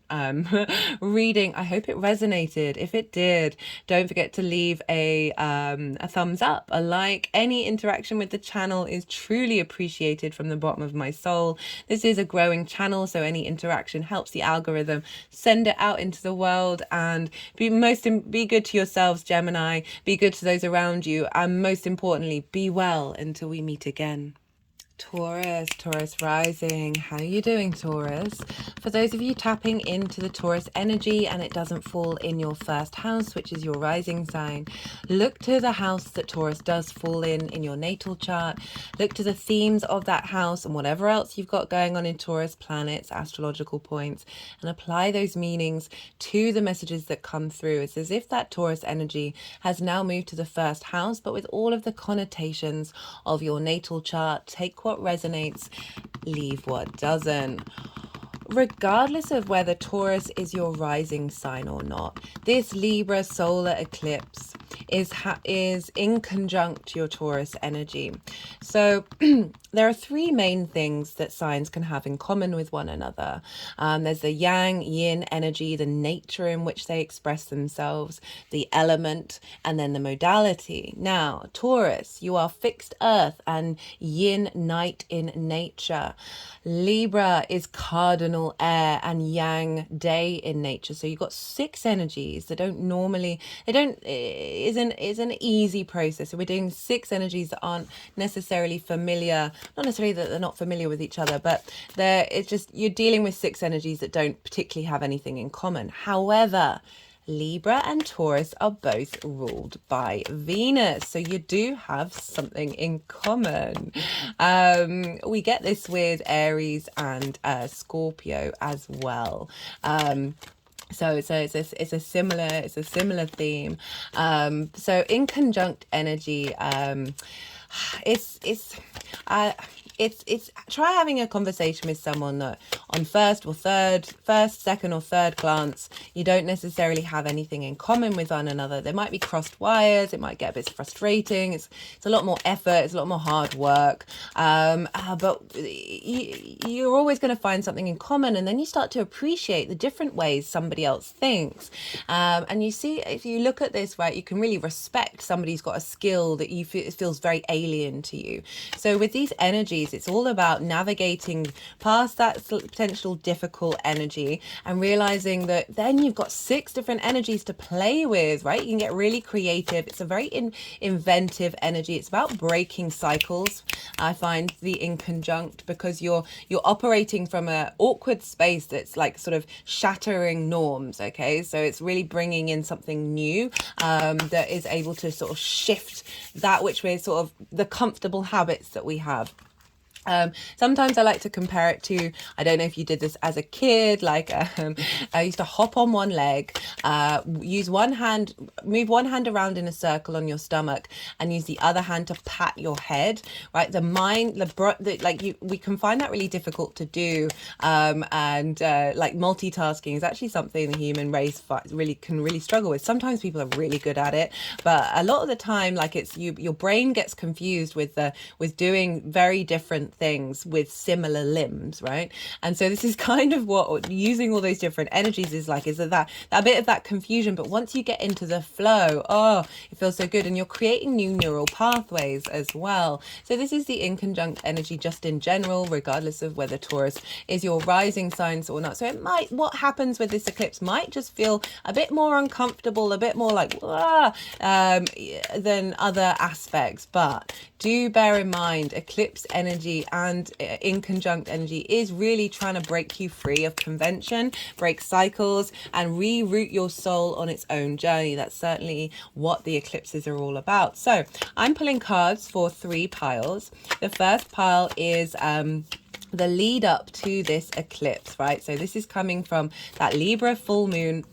reading. I hope it resonated. If it did, don't forget to leave a thumbs up, a like. Any interaction with the channel is truly appreciated from the bottom of my soul. This is a growing channel, so any interaction helps the algorithm send it out into the world. And be good to yourselves, Gemini. Be good to those around you, and most importantly, be well until we meet again. Taurus rising. How are you doing, Taurus? For those of you tapping into the Taurus energy and it doesn't fall in your first house, which is your rising sign, look to the house that Taurus does fall in your natal chart. Look to the themes of that house and whatever else you've got going on in Taurus, planets, astrological points, and apply those meanings to the messages that come through. It's as if that Taurus energy has now moved to the first house, but with all of the connotations of your natal chart. Take what resonates, leave what doesn't. Regardless of whether Taurus is your rising sign or not, this Libra solar eclipse is in conjunct your Taurus energy. So there are three main things that signs can have in common with one another. There's the yang, yin energy, the nature in which they express themselves, the element, and then the modality. Now, Taurus, you are fixed earth and yin, night in nature. Libra is cardinal air and yang, day in nature. So you've got six energies that is an easy process. So we're doing six energies that aren't necessarily familiar, not necessarily that they're not familiar with each other, but it's just you're dealing with six energies that don't particularly have anything in common. However, Libra and Taurus are both ruled by Venus, so you do have something in common. We get this with Aries and Scorpio as well. So it's a similar theme. So in conjunct energy, it's try having a conversation with someone that on first, second or third glance, you don't necessarily have anything in common with one another. There might be crossed wires. It might get a bit frustrating. It's a lot more effort. It's a lot more hard work. But you're always going to find something in common, and then you start to appreciate the different ways somebody else thinks. And you see, if you look at this, right, you can really respect somebody who's got a skill that it feels very alien to you. So with these energies, it's all about navigating past that potential difficult energy and realizing that then you've got six different energies to play with, right? You can get really creative. It's a very inventive energy. It's about breaking cycles. I find the in conjunct, because you're operating from an awkward space that's like sort of shattering norms. Okay, so it's really bringing in something new that is able to sort of shift that which we're sort of the comfortable habits that we have. Sometimes I like to compare it to, I don't know if you did this as a kid, like I used to hop on one leg, use one hand, move one hand around in a circle on your stomach and use the other hand to pat your head, right? The mind, we can find that really difficult to do. Like multitasking is actually something the human race can really struggle with. Sometimes people are really good at it, but a lot of the time, like your brain gets confused with doing very different things with similar limbs, right? And so this is kind of what using all those different energies is like, is that bit of that confusion. But once you get into the flow, it feels so good, and you're creating new neural pathways as well. So this is the in conjunct energy just in general, regardless of whether Taurus is your rising signs or not. So what happens with this eclipse might just feel a bit more uncomfortable, a bit more like than other aspects. But do bear in mind, eclipse energy and in conjunct energy is really trying to break you free of convention, break cycles, and reroute your soul on its own journey. That's certainly what the eclipses are all about. So I'm pulling cards for 3 piles. The first pile is the lead up to this eclipse, right? So this is coming from that Libra full moon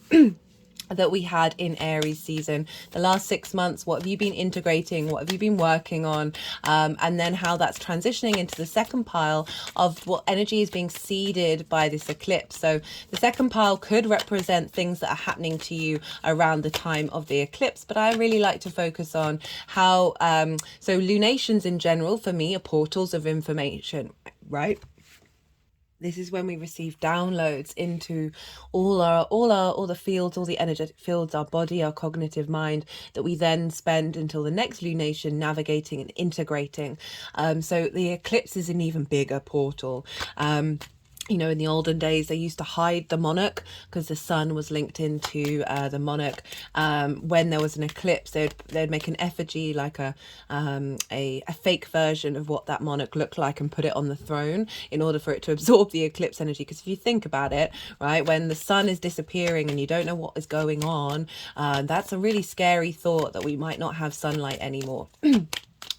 that we had in Aries season. The last 6 months, what have you been integrating? What have you been working on? And then how that's transitioning into the second pile of what energy is being seeded by this eclipse. So the second pile could represent things that are happening to you around the time of the eclipse, but I really like to focus on how, so lunations in general for me are portals of information, right? This is when we receive downloads into all the fields, all the energetic fields, our body, our cognitive mind, that we then spend until the next lunation navigating and integrating. So the eclipse is an even bigger portal. You know, in the olden days, they used to hide the monarch because the sun was linked into the monarch. When there was an eclipse, they'd make an effigy, like a fake version of what that monarch looked like, and put it on the throne in order for it to absorb the eclipse energy. Because if you think about it, right, when the sun is disappearing and you don't know what is going on, that's a really scary thought that we might not have sunlight anymore.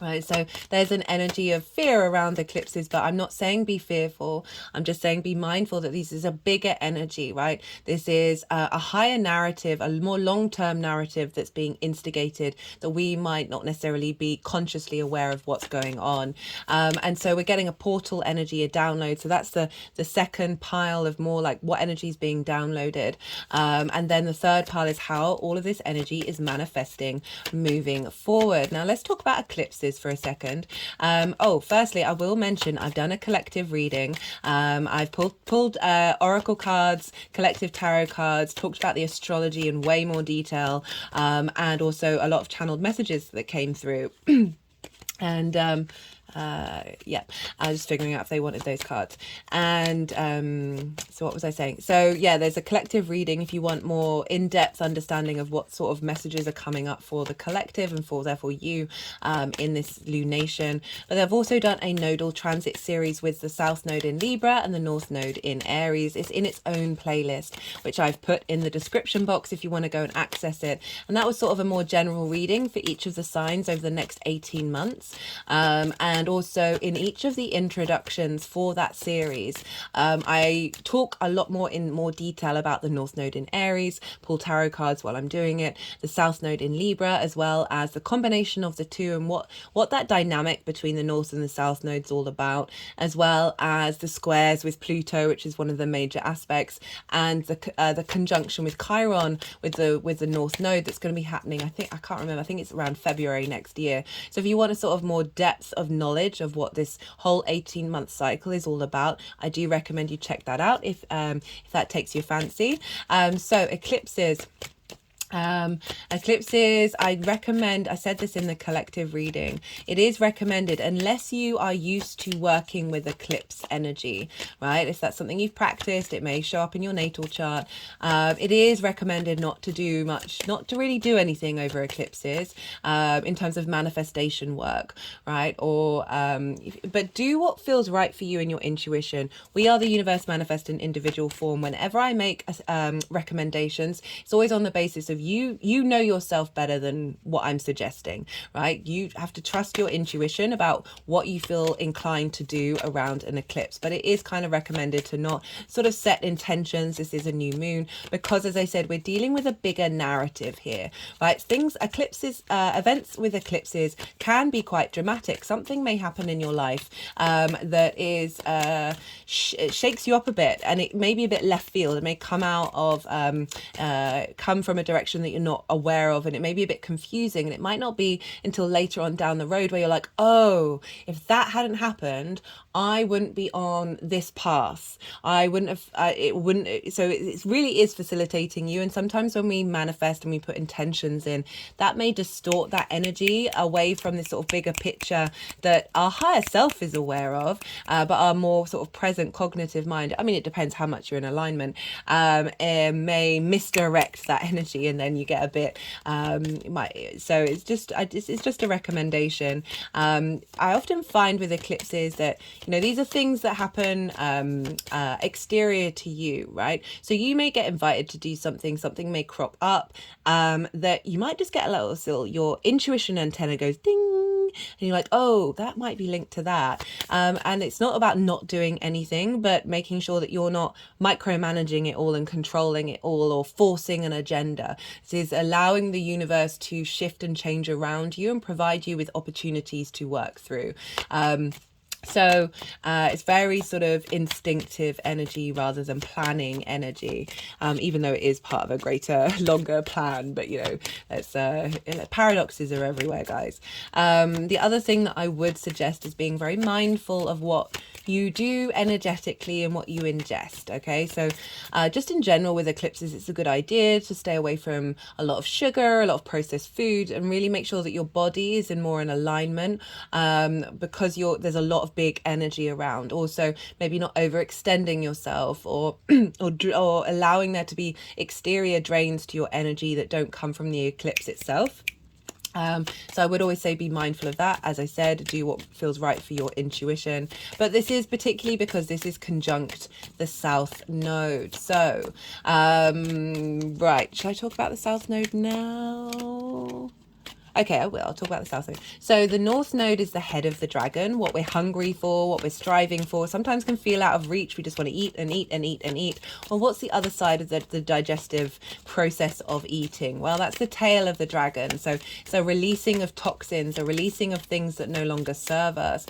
Right, so there's an energy of fear around eclipses, but I'm not saying be fearful. I'm just saying be mindful that this is a bigger energy, right? This is a higher narrative, a more long-term narrative that's being instigated that we might not necessarily be consciously aware of what's going on. And so we're getting a portal energy, a download. So that's the second pile of more like what energy is being downloaded. And then the third pile is how all of this energy is manifesting moving forward. Now let's talk about eclipses for a second. Firstly, I will mention I've done a collective reading. I've pulled oracle cards, collective tarot cards, talked about the astrology in way more detail, and also a lot of channeled messages that came through. And yeah, I was just figuring out if they wanted those cards. And so what was I saying? So yeah, there's a collective reading if you want more in-depth understanding of what sort of messages are coming up for the collective and for therefore you in this lunation. But I've also done a nodal transit series with the South Node in Libra and the North Node in Aries. It's in its own playlist, which I've put in the description box if you want to go and access it. And that was sort of a more general reading for each of the signs over the next 18 months. And also in each of the introductions for that series, I talk a lot more in more detail about the North Node in Aries, pull tarot cards while I'm doing it, the South Node in Libra, as well as the combination of the two and what that dynamic between the North and the South Node's all about, as well as the squares with Pluto, which is one of the major aspects, and the conjunction with Chiron with the North Node that's going to be happening. I can't remember. I think it's around February next year. So if you want a sort of more depth of knowledge of what this whole 18-month cycle is all about, I do recommend you check that out if that takes your fancy. So eclipses. Eclipses, I recommend, I said this in the collective reading, it is recommended unless you are used to working with eclipse energy, right? If that's something you've practiced, it may show up in your natal chart. It is recommended not to do much, not to really do anything over eclipses in terms of manifestation work, right? Or but do what feels right for you and your intuition. We are the universe manifest in individual form. Whenever I make recommendations, it's always on the basis of you know yourself better than what I'm suggesting, right? You have to trust your intuition about what you feel inclined to do around an eclipse. But it is kind of recommended to not sort of set intentions. This is a new moon because, as I said, we're dealing with a bigger narrative here, right? Events with eclipses can be quite dramatic. Something may happen in your life that is shakes you up a bit, and it may be a bit left field. It may come out of come from a direction that you're not aware of, and it may be a bit confusing, and it might not be until later on down the road where you're like, oh, if that hadn't happened, I wouldn't be on this path. I wouldn't have, it wouldn't. So it really is facilitating you. And sometimes when we manifest and we put intentions in, that may distort that energy away from this sort of bigger picture that our higher self is aware of, but our more sort of present cognitive mind, I mean, it depends how much you're in alignment, may misdirect that energy and then you get a bit so it's just a recommendation. I often find with eclipses that, you know, these are things that happen exterior to you, right? So you may get invited to do something may crop up that you might just get a little, your intuition antenna goes ding, and you're like, oh, that might be linked to that. And it's not about not doing anything, but making sure that you're not micromanaging it all and controlling it all or forcing an agenda. It is allowing the universe to shift and change around you and provide you with opportunities to work through. So it's very sort of instinctive energy rather than planning energy, even though it is part of a greater, longer plan. But, you know, it's paradoxes are everywhere, guys. The other thing that I would suggest is being very mindful of what you do energetically and what you ingest. Okay, so just in general with eclipses, it's a good idea to stay away from a lot of sugar, a lot of processed food, and really make sure that your body is more in alignment, because there's a lot of big energy around. Also, maybe not overextending yourself or or allowing there to be exterior drains to your energy that don't come from the eclipse itself. So I would always say be mindful of that. As I said, do what feels right for your intuition. But this is particularly because this is conjunct the South Node. So, right, should I talk about the South Node now? Okay, I will. I'll talk about the South Node. So the North Node is the head of the dragon, what we're hungry for, what we're striving for. Sometimes can feel out of reach. We just want to eat and eat and eat and eat. Well, what's the other side of the digestive process of eating? Well, that's the tail of the dragon. So it's a releasing of toxins, a releasing of things that no longer serve us,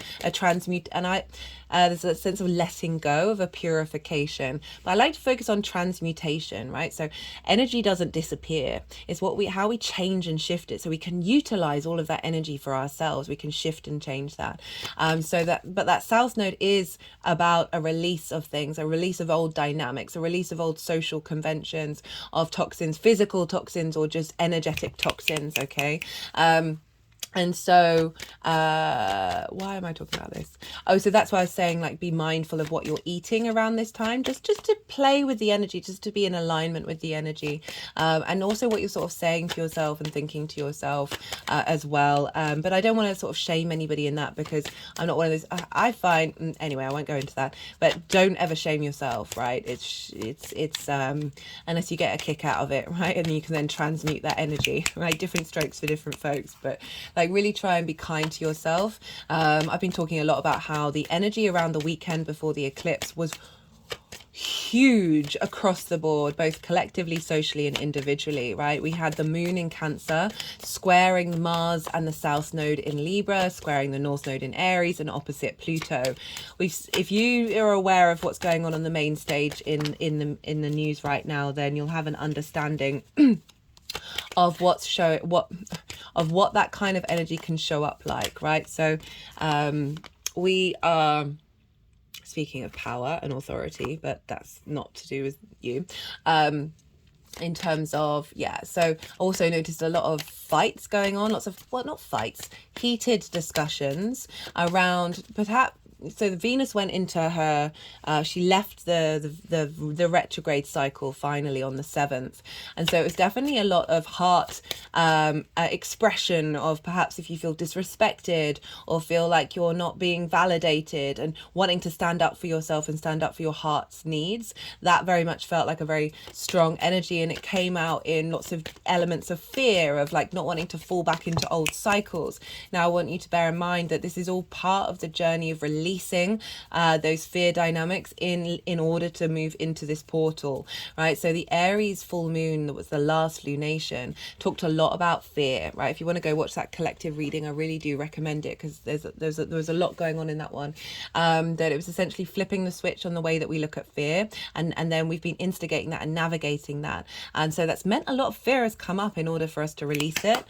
there's a sense of letting go, of a purification. But I like to focus on transmutation, right? So energy doesn't disappear. It's how we change and shift it, so we can utilize all of that energy for ourselves. We can shift and change that. But that South Node is about a release of things, a release of old dynamics, a release of old social conventions, of toxins, physical toxins, or just energetic toxins. Okay. And so, why am I talking about this? Oh, so that's why I was saying, like, be mindful of what you're eating around this time, just to play with the energy, just to be in alignment with the energy, and also what you're sort of saying to yourself and thinking to yourself as well. But I don't want to sort of shame anybody in that, because I'm not one of those. I find, anyway, I won't go into that. But don't ever shame yourself, right? It's unless you get a kick out of it, right? And you can then transmute that energy, right? Different strokes for different folks, but like, really try and be kind to yourself. I've been talking a lot about how the energy around the weekend before the eclipse was huge across the board, both collectively, socially, and individually, right? We had the moon in Cancer squaring Mars and the South Node in Libra, squaring the North Node in Aries, and opposite Pluto. If you are aware of what's going on the main stage in the news right now, then you'll have an understanding of what that kind of energy can show up like, right? So we are speaking of power and authority, but that's not to do with you. In terms of, so also noticed a lot of fights going on, not fights, heated discussions around perhaps. So Venus went into her, she left the retrograde cycle finally on the 7th. And so it was definitely a lot of heart expression of perhaps if you feel disrespected or feel like you're not being validated and wanting to stand up for yourself and stand up for your heart's needs. That very much felt like a very strong energy, and it came out in lots of elements of fear, of like not wanting to fall back into old cycles. Now I want you to bear in mind that this is all part of the journey of releasing those fear dynamics in order to move into this portal, right? So the Aries full moon that was the last lunation talked a lot about fear, right? If you want to go watch that collective reading, I really do recommend it, because there was a lot going on in that one. That it was essentially flipping the switch on the way that we look at fear, and then we've been instigating that and navigating that, and so that's meant a lot of fear has come up in order for us to release it,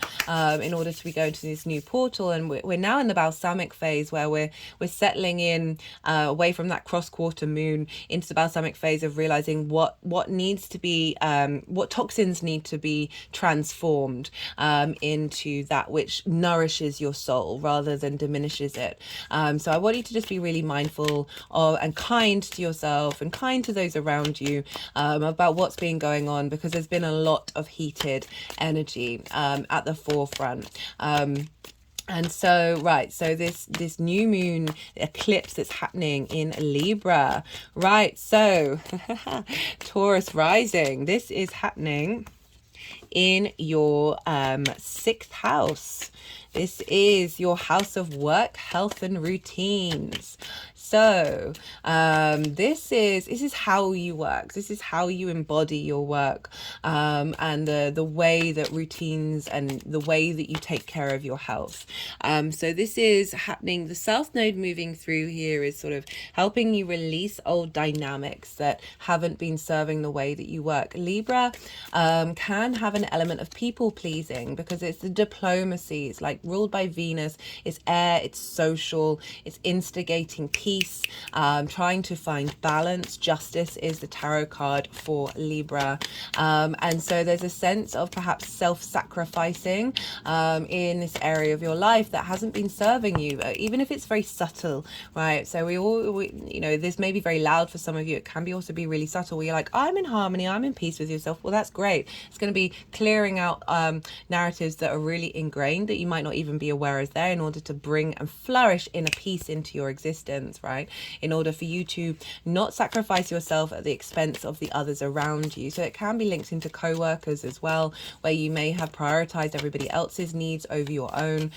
in order to go into this new portal. And we're now in the balsamic phase where we're settling settling in away from that cross quarter moon into the balsamic phase of realizing what needs to be, what toxins need to be transformed into that which nourishes your soul rather than diminishes it. So I want you to just be really mindful of and kind to yourself and kind to those around you about what's been going on, because there's been a lot of heated energy at the forefront. And so, right, so this new moon eclipse that's happening in Libra, right? So Taurus rising, this is happening in your 6th house. This is your house of work, health, and routines. So this is how you work. This is how you embody your work, and the way that routines and the way that you take care of your health. So this is happening. The South Node moving through here is sort of helping you release old dynamics that haven't been serving the way that you work. Libra can have an element of people pleasing because it's the diplomacy. It's like ruled by Venus. It's air. It's social. It's instigating peace. Trying to find balance. Justice is the tarot card for Libra, and so there's a sense of perhaps self-sacrificing in this area of your life that hasn't been serving you, even if it's very subtle, right? So you know, this may be very loud for some of you. It can be also be really subtle where you're like, I'm in harmony, I'm in peace with yourself. Well, that's great. It's going to be clearing out narratives that are really ingrained that you might not even be aware is there, in order to bring and flourish inner peace into your existence, right? In order for you to not sacrifice yourself at the expense of the others around you. So it can be linked into co-workers as well, where you may have prioritized everybody else's needs over your own.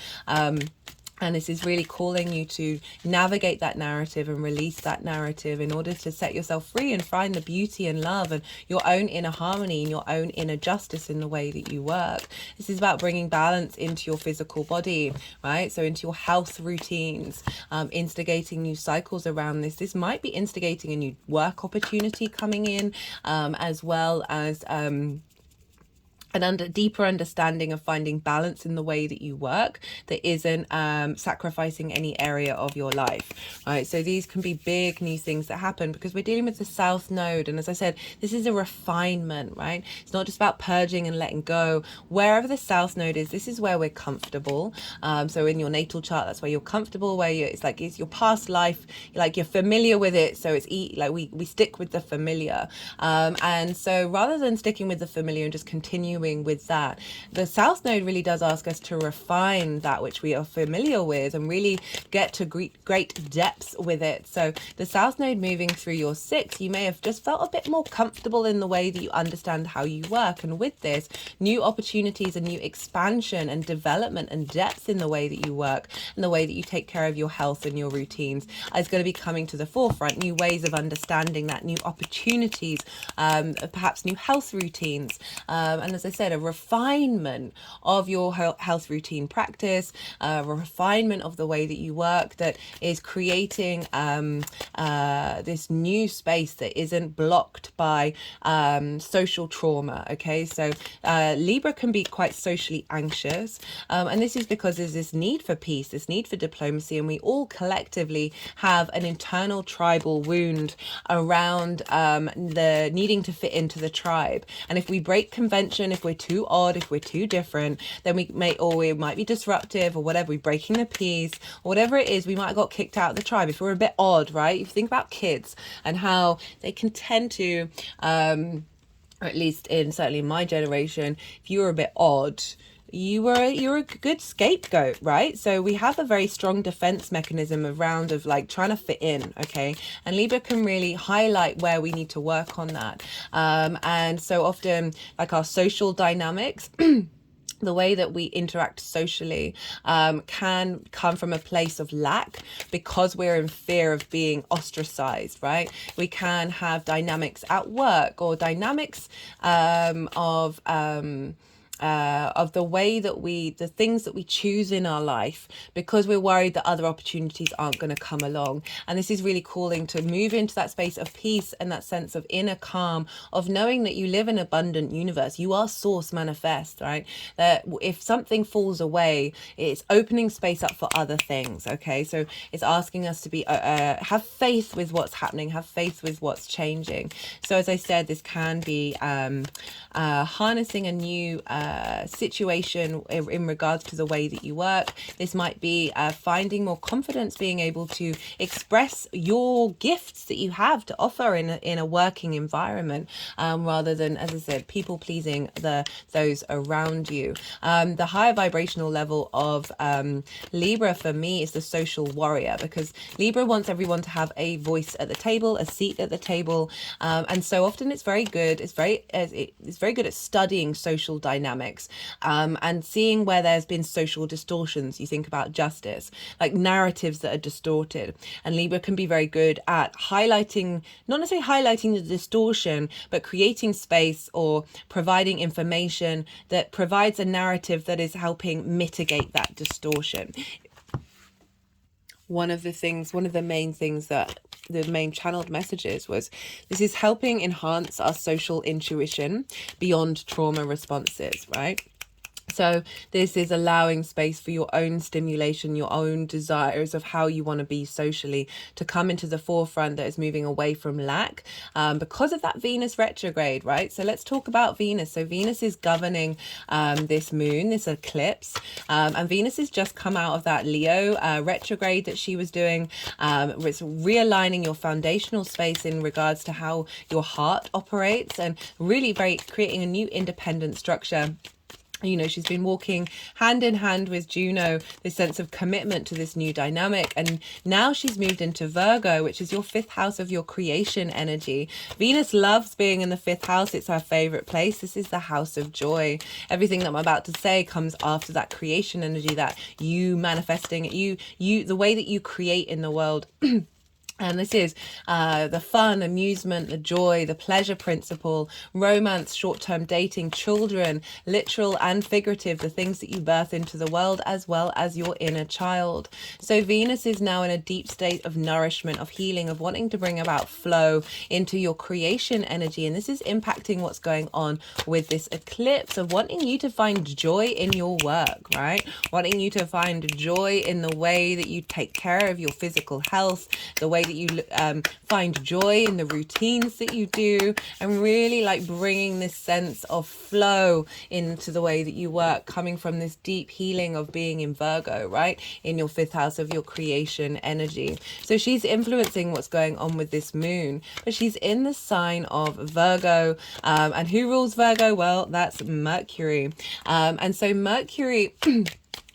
And this is really calling you to navigate that narrative and release that narrative in order to set yourself free and find the beauty and love and your own inner harmony and your own inner justice in the way that you work. This is about bringing balance into your physical body, right? So into your health routines, instigating new cycles around this. This might be instigating a new work opportunity coming in, as well as deeper understanding of finding balance in the way that you work that isn't sacrificing any area of your life, right? So these can be big new things that happen because we're dealing with the South Node, and as I said, this is a refinement, right? It's not just about purging and letting go. Wherever the South Node is, this is where we're comfortable. So in your natal chart, that's where you're comfortable, where it's your past life, you're familiar with it, so it's we stick with the familiar, and so rather than sticking with the familiar and just continuing with that, the South Node really does ask us to refine that which we are familiar with and really get to great depths with it. So the South Node moving through your 6th, you may have just felt a bit more comfortable in the way that you understand how you work, and with this, new opportunities and new expansion and development and depth in the way that you work and the way that you take care of your health and your routines is going to be coming to the forefront. New ways of understanding that, new opportunities, perhaps new health routines, and as I said, a refinement of your health routine practice, a refinement of the way that you work that is creating this new space that isn't blocked by social trauma. Okay, so Libra can be quite socially anxious, and this is because there's this need for peace, this need for diplomacy, and we all collectively have an internal tribal wound around the needing to fit into the tribe. And if we break convention, if we're too odd, if we're too different, then we might be disruptive or whatever, we're breaking the peace or whatever it is, we might have got kicked out of the tribe. If we're a bit odd, right? If you think about kids and how they can tend to, or at least certainly in my generation, if you were a bit odd, you're a good scapegoat, right? So we have a very strong defense mechanism around of trying to fit in, okay? And Libra can really highlight where we need to work on that. And so often our social dynamics the way that we interact socially can come from a place of lack because we're in fear of being ostracized, right? We can have dynamics at work or dynamics of the way that the things that we choose in our life, because we're worried that other opportunities aren't going to come along. And this is really calling to move into that space of peace and that sense of inner calm, of knowing that you live in an abundant universe. You are source manifest, right? That if something falls away, it's opening space up for other things. Okay, so it's asking us to be have faith with what's happening, have faith with what's changing. So as I said, this can be harnessing a new situation in regards to the way that you work. This might be finding more confidence, being able to express your gifts that you have to offer in a working environment, rather than, as I said, people pleasing those around you. The higher vibrational level of Libra for me is the social warrior, because Libra wants everyone to have a voice at the table, a seat at the table, and so often it's very good. It's very good at studying social dynamics, and seeing where there's been social distortions. You think about justice, like narratives that are distorted, and Libra can be very good at highlighting, not necessarily highlighting the distortion, but creating space or providing information that provides a narrative that is helping mitigate that distortion. One of the main things that the main channeled messages was, this is helping enhance our social intuition beyond trauma responses, right? So this is allowing space for your own stimulation, your own desires of how you want to be socially to come into the forefront, that is moving away from lack, because of that Venus retrograde, right? So let's talk about Venus. So Venus is governing this moon, this eclipse, and Venus has just come out of that Leo retrograde that she was doing. It's realigning your foundational space in regards to how your heart operates, and really creating a new independent structure. You know, she's been walking hand in hand with Juno, this sense of commitment to this new dynamic. And now she's moved into Virgo, which is your 5th house of your creation energy. Venus loves being in the 5th house. It's her favorite place. This is the house of joy. Everything that I'm about to say comes after that creation energy, that you manifesting, the way that you create in the world. And this is the fun, amusement, the joy, the pleasure principle, romance, short-term dating, children, literal and figurative, the things that you birth into the world, as well as your inner child. So Venus is now in a deep state of nourishment, of healing, of wanting to bring about flow into your creation energy. And this is impacting what's going on with this eclipse, of wanting you to find joy in your work, right? Wanting you to find joy in the way that you take care of your physical health, the way that you find joy in the routines that you do, and really like bringing this sense of flow into the way that you work, coming from this deep healing of being in Virgo, right, in your 5th house of your creation energy. So she's influencing what's going on with this moon, but she's in the sign of Virgo, and who rules Virgo? Well, that's Mercury. And so Mercury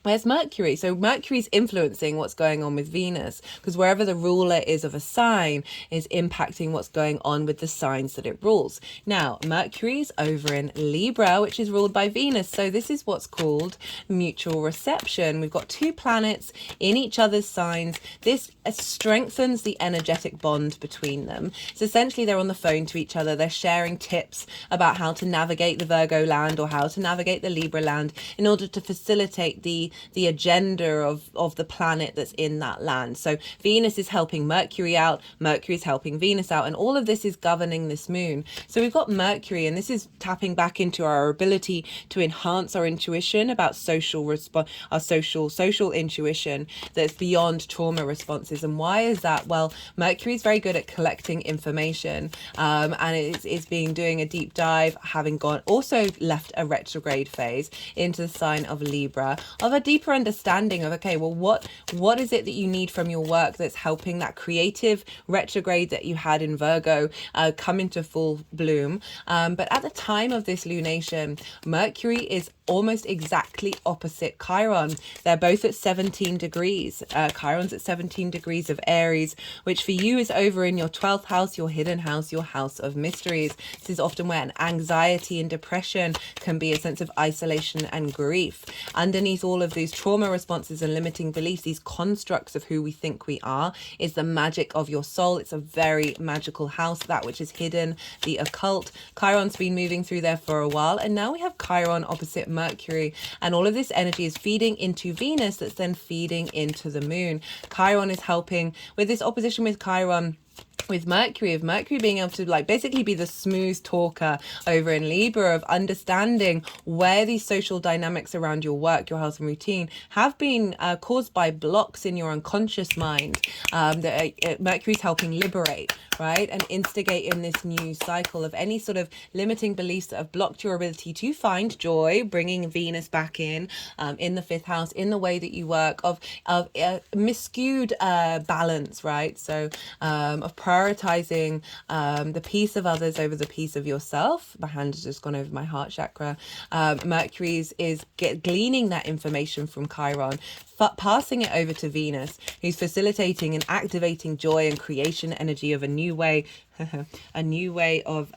where's Mercury? So Mercury's influencing what's going on with Venus, because wherever the ruler is of a sign is impacting what's going on with the signs that it rules. Now, Mercury's over in Libra, which is ruled by Venus. So this is what's called mutual reception. We've got 2 planets in each other's signs. This strengthens the energetic bond between them. So essentially they're on the phone to each other. They're sharing tips about how to navigate the Virgo land or how to navigate the Libra land in order to facilitate the agenda of the planet that's in that land. So Venus is helping Mercury out, Mercury is helping Venus out, and all of this is governing this moon. So we've got Mercury, and this is tapping back into our ability to enhance our intuition about our social intuition that's beyond trauma responses. And why is that? Well, Mercury is very good at collecting information, and it's doing a deep dive, having also left a retrograde phase into the sign of Libra, of a deeper understanding of, okay, well, what is it that you need from your work that's helping that creative retrograde that you had in Virgo come into full bloom. But at the time of this lunation, Mercury is almost exactly opposite Chiron. They're both at 17 degrees. Chiron's at 17 degrees of Aries, which for you is over in your 12th house, your hidden house, your house of mysteries. This is often where an anxiety and depression can be, a sense of isolation and grief. Underneath all of of these trauma responses and limiting beliefs, these constructs of who we think we are, is the magic of your soul. It's a very magical house, that which is hidden, the occult. Chiron's been moving through there for a while, and now we have Chiron opposite Mercury, and all of this energy is feeding into Venus, that's then feeding into the moon. Chiron is helping with this opposition with Chiron with Mercury, of Mercury being able to like basically be the smooth talker over in Libra, of understanding where these social dynamics around your work, your health and routine have been caused by blocks in your unconscious mind. Mercury's helping liberate, right, and instigate in this new cycle of any sort of limiting beliefs that have blocked your ability to find joy, bringing Venus back in the 5th house, in the way that you work, of miscued balance, right? So of prioritizing the peace of others over the peace of yourself. My hand has just gone over my heart chakra. Mercury's is gleaning that information from Chiron, passing it over to Venus, who's facilitating and activating joy and creation energy of a new way, a new way of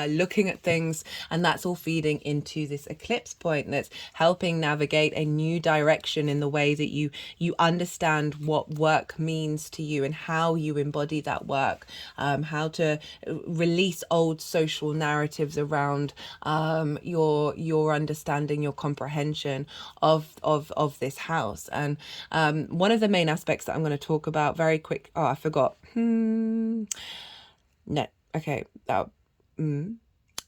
looking at things, and that's all feeding into this eclipse point that's helping navigate a new direction in the way that you understand what work means to you and how you embody that work, how to release old social narratives around your understanding, your comprehension of this house. And one of the main aspects that I'm going to talk about very quick, I forgot. No. Okay,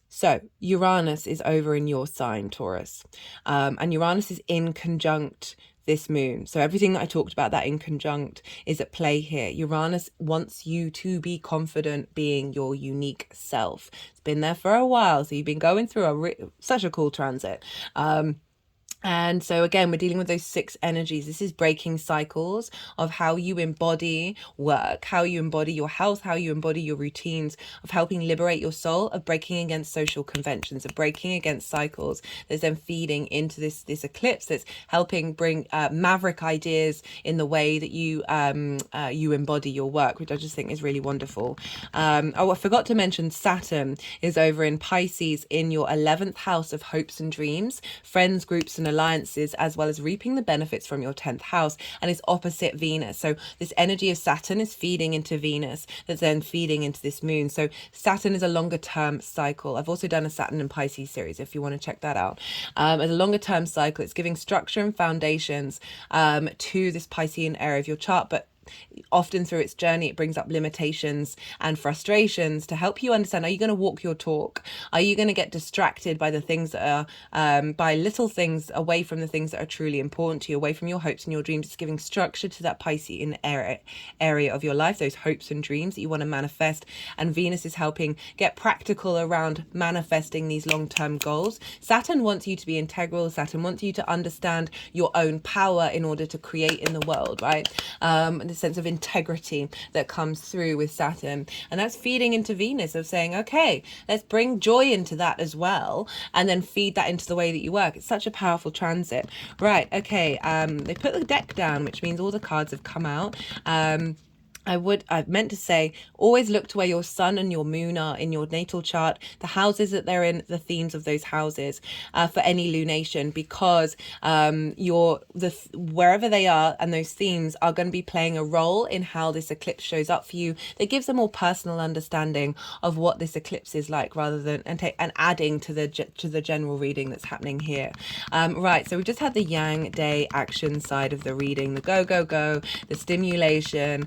so Uranus is over in your sign, Taurus, and Uranus is in conjunct this moon. So everything that I talked about, that in conjunct, is at play here. Uranus wants you to be confident being your unique self. It's been there for a while, so you've been going through such a cool transit. And so again, we're dealing with those 6 energies. This is breaking cycles of how you embody work, how you embody your health, how you embody your routines, of helping liberate your soul, of breaking against social conventions, of breaking against cycles. That's then feeding into this eclipse that's helping bring maverick ideas in the way that you embody your work, which I just think is really wonderful. I forgot to mention Saturn is over in Pisces in your 11th house of hopes and dreams, friends, groups, and alliances, as well as reaping the benefits from your 10th house, and is opposite Venus. So this energy of Saturn is feeding into Venus, that's then feeding into this moon. So Saturn is a longer term cycle. I've also done a Saturn and Pisces series if you want to check that out. As a longer term cycle, it's giving structure and foundations to this Piscean area of your chart, but often through its journey it brings up limitations and frustrations to help you understand, are you going to walk your talk? Are you going to get distracted by the things that are by little things, away from the things that are truly important to you, away from your hopes and your dreams? It's giving structure to that Piscean area of your life, those hopes and dreams that you want to manifest, and Venus is helping get practical around manifesting these long-term goals. Saturn wants you to be integral. Saturn wants you to understand your own power in order to create in the world, right? The sense of integrity that comes through with Saturn, and that's feeding into Venus, of saying, okay, let's bring joy into that as well, and then feed that into the way that you work. It's such a powerful transit. Right, okay, they put the deck down, which means all the cards have come out. I've meant to say, always look to where your sun and your moon are in your natal chart, the houses that they're in, the themes of those houses for any lunation, because wherever they are and those themes are going to be playing a role in how this eclipse shows up for you. That gives a more personal understanding of what this eclipse is like, rather than and adding to the general reading that's happening here. Right, so we just had the Yang Day action side of the reading, the go, the stimulation,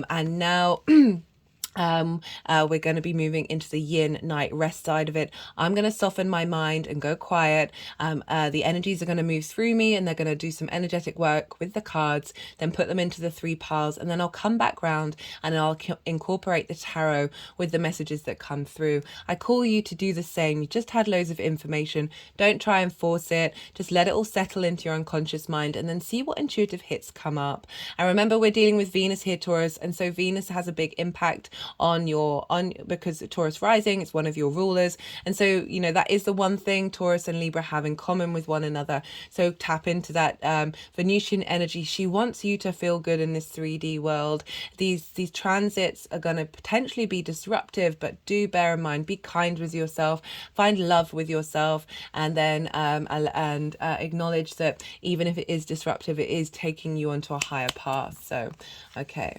and now we're going to be moving into the yin night rest side of it. I'm going to soften my mind and go quiet. The energies are going to move through me, and they're going to do some energetic work with the cards, then put them into the 3 piles, and then I'll come back round and I'll incorporate the tarot with the messages that come through. I call you to do the same. You just had loads of information. Don't try and force it. Just let it all settle into your unconscious mind, and then see what intuitive hits come up. And remember, we're dealing with Venus here, Taurus, and so Venus has a big impact on because Taurus rising, it's one of your rulers. And so, you know, that is the one thing Taurus and Libra have in common with one another. So tap into that Venusian energy. She wants you to feel good in this 3D world. These transits are going to potentially be disruptive, but do bear in mind, be kind with yourself, find love with yourself, and then acknowledge that even if it is disruptive, it is taking you onto a higher path. So, okay.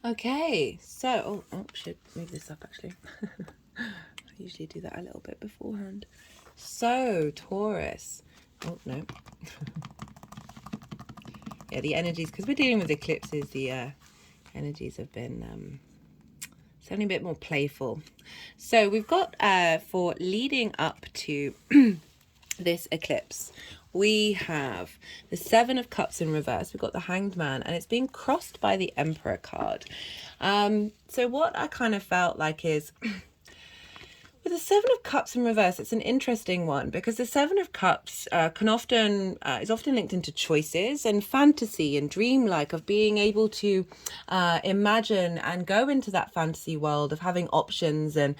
Okay, so, oh, should move this up actually. I usually do that a little bit beforehand. So, Taurus. Oh, no. Yeah, the energies, because we're dealing with eclipses, the energies have been certainly a bit more playful. So we've got for leading up to this eclipse, we have the Seven of Cups in reverse. We've got the Hanged Man, and it's being crossed by the Emperor card. So what I kind of felt like is, with the Seven of Cups in reverse, it's an interesting one because the Seven of Cups is often linked into choices and fantasy and dreamlike of being able to imagine and go into that fantasy world of having options and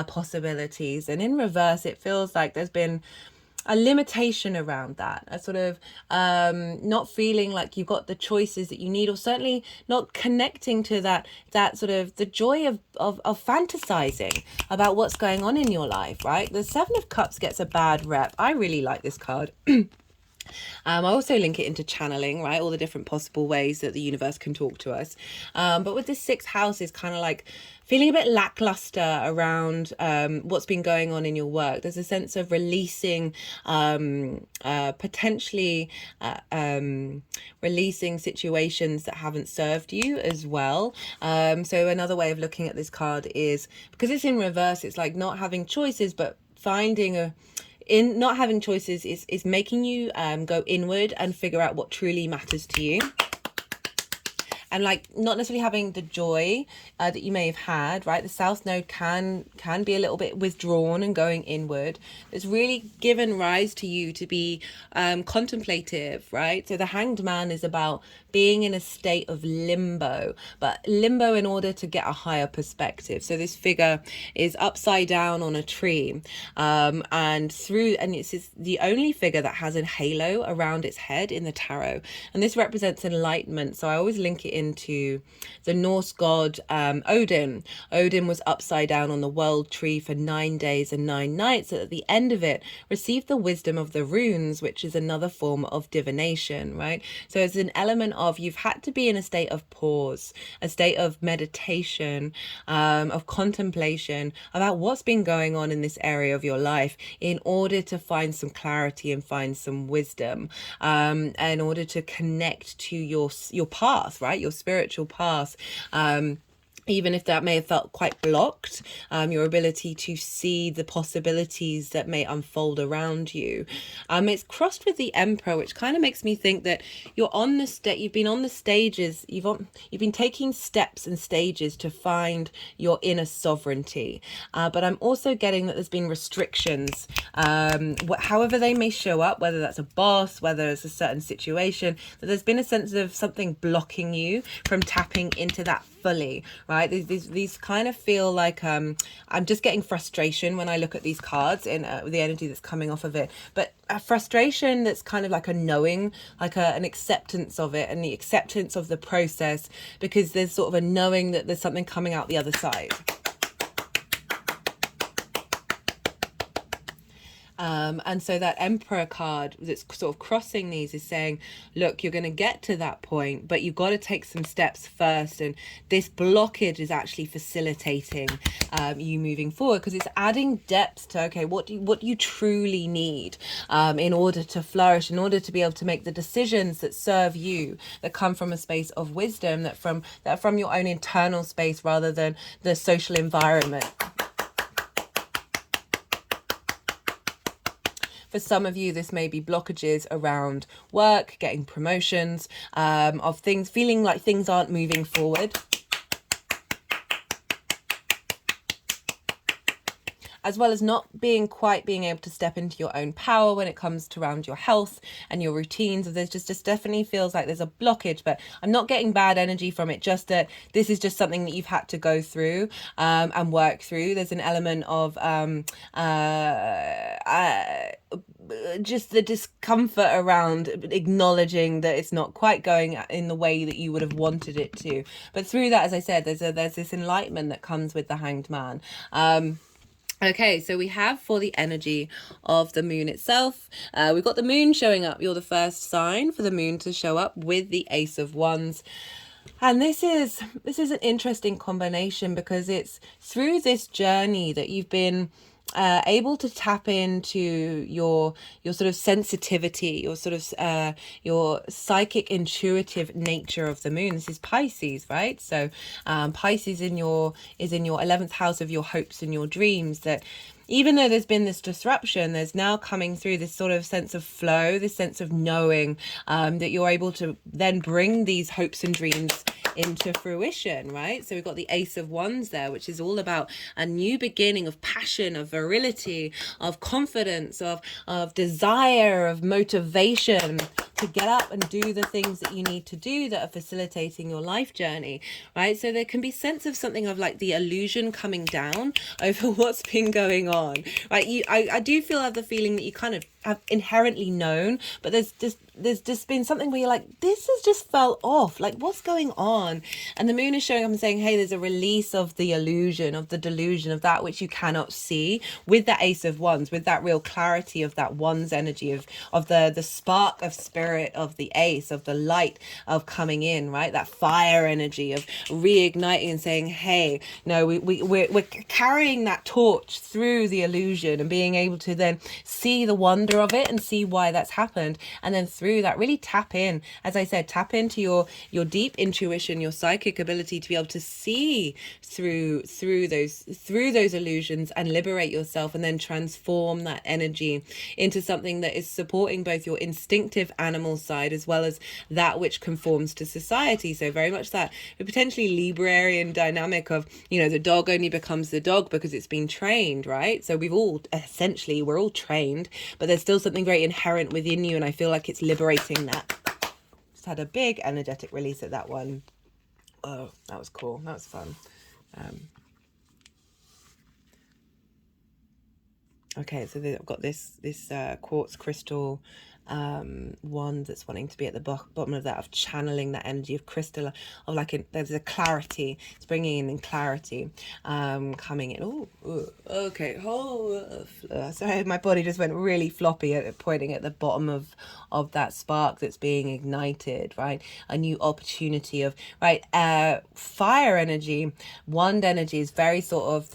possibilities. And in reverse, it feels like there's been a limitation around that, a sort of not feeling like you've got the choices that you need, or certainly not connecting to that sort of the joy of fantasizing about what's going on in your life, right? The Seven of Cups gets a bad rep. I really like this card. I also link it into channeling, right? All the different possible ways that the universe can talk to us. But with this sixth house is kind of like feeling a bit lackluster around what's been going on in your work. There's a sense of releasing, potentially releasing situations that haven't served you as well. So another way of looking at this card is, because it's in reverse, it's like not having choices, but finding in not having choices is making you go inward and figure out what truly matters to you. And like not necessarily having the joy that you may have had, right? The South Node can be a little bit withdrawn and going inward. It's really given rise to you to be contemplative, right? So the Hanged Man is about being in a state of limbo, but limbo in order to get a higher perspective. So this figure is upside down on a tree, and it's the only figure that has a halo around its head in the tarot, and this represents enlightenment. So I always link it into the Norse god Odin. Odin was upside down on the world tree for 9 days and 9 nights, and at the end of it received the wisdom of the runes, which is another form of divination, right? So it's an element of you've had to be in a state of pause, a state of meditation, of contemplation about what's been going on in this area of your life in order to find some clarity and find some wisdom, in order to connect to your path, right? Your spiritual path. Even if that may have felt quite blocked, your ability to see the possibilities that may unfold around you. It's crossed with the Emperor, which kind of makes me think that you're on the you've been on the stages, you've been taking steps and stages to find your inner sovereignty. But I'm also getting that there's been restrictions, however they may show up, whether that's a boss, whether it's a certain situation, that there's been a sense of something blocking you from tapping into that fully, right? These kind of feel like I'm just getting frustration when I look at these cards and the energy that's coming off of it, but a frustration that's kind of like a knowing, like an acceptance of it and the acceptance of the process, because there's sort of a knowing that there's something coming out the other side. And so that Emperor card that's sort of crossing these is saying, look, you're going to get to that point, but you've got to take some steps first. And this blockage is actually facilitating you moving forward, because it's adding depth to, okay, what do you truly need in order to flourish, in order to be able to make the decisions that serve you, that come from a space of wisdom, that from your own internal space rather than the social environment. For some of you, this may be blockages around work, getting promotions, of things, feeling like things aren't moving forward. As well as not being able to step into your own power when it comes to around your health and your routines. There's just definitely feels like there's a blockage, but I'm not getting bad energy from it, just that this is just something that you've had to go through and work through. There's an element of just the discomfort around acknowledging that it's not quite going in the way that you would have wanted it to. But through that, as I said, there's this enlightenment that comes with the Hanged Man. Okay, so we have for the energy of the moon itself, we've got the moon showing up. You're the first sign for the moon to show up with the Ace of Wands. And this is an interesting combination, because it's through this journey that you've been able to tap into your sort of sensitivity, your sort of your psychic intuitive nature of the moon. This is Pisces, right? So Pisces is in your 11th house of your hopes and your dreams. That even though there's been this disruption, there's now coming through this sort of sense of flow, this sense of knowing that you're able to then bring these hopes and dreams into fruition, right? So we've got the Ace of Wands there, which is all about a new beginning of passion, of virility, of confidence, of desire, of motivation to get up and do the things that you need to do that are facilitating your life journey, right? So there can be sense of something of like the illusion coming down over what's been going on, right? I do have the feeling that you kind of have inherently known, but there's just been something where you're like, this has just felt off, like what's going on? And the moon is showing up and saying, hey, there's a release of the illusion, of the delusion, of that which you cannot see, with that Ace of Wands, with that real clarity of that Wands energy, of the spark of spirit of the Ace, of the light of coming in, right? That fire energy of reigniting and saying, hey, no, we're carrying that torch through the illusion and being able to then see the wonder of it and see why that's happened, and then through that really tap in, as I said, tap into your deep intuition, your psychic ability to be able to see through those illusions and liberate yourself, and then transform that energy into something that is supporting both your instinctive animal side as well as that which conforms to society. So very much that potentially Librarian dynamic of, you know, the dog only becomes the dog because it's been trained, right? So we're all trained, but there's still something very inherent within you, and I feel like it's liberating that. Just had a big energetic release at that one. Oh, that was cool. That was fun. Okay, so I've got this quartz crystal wand that's wanting to be at the bottom of that, of channeling that energy of crystal, of like there's a clarity. It's bringing in clarity, coming in. Oh, okay. Sorry, my body just went really floppy at pointing at the bottom of that spark that's being ignited, right? A new opportunity of, right, fire energy, wand energy is very sort of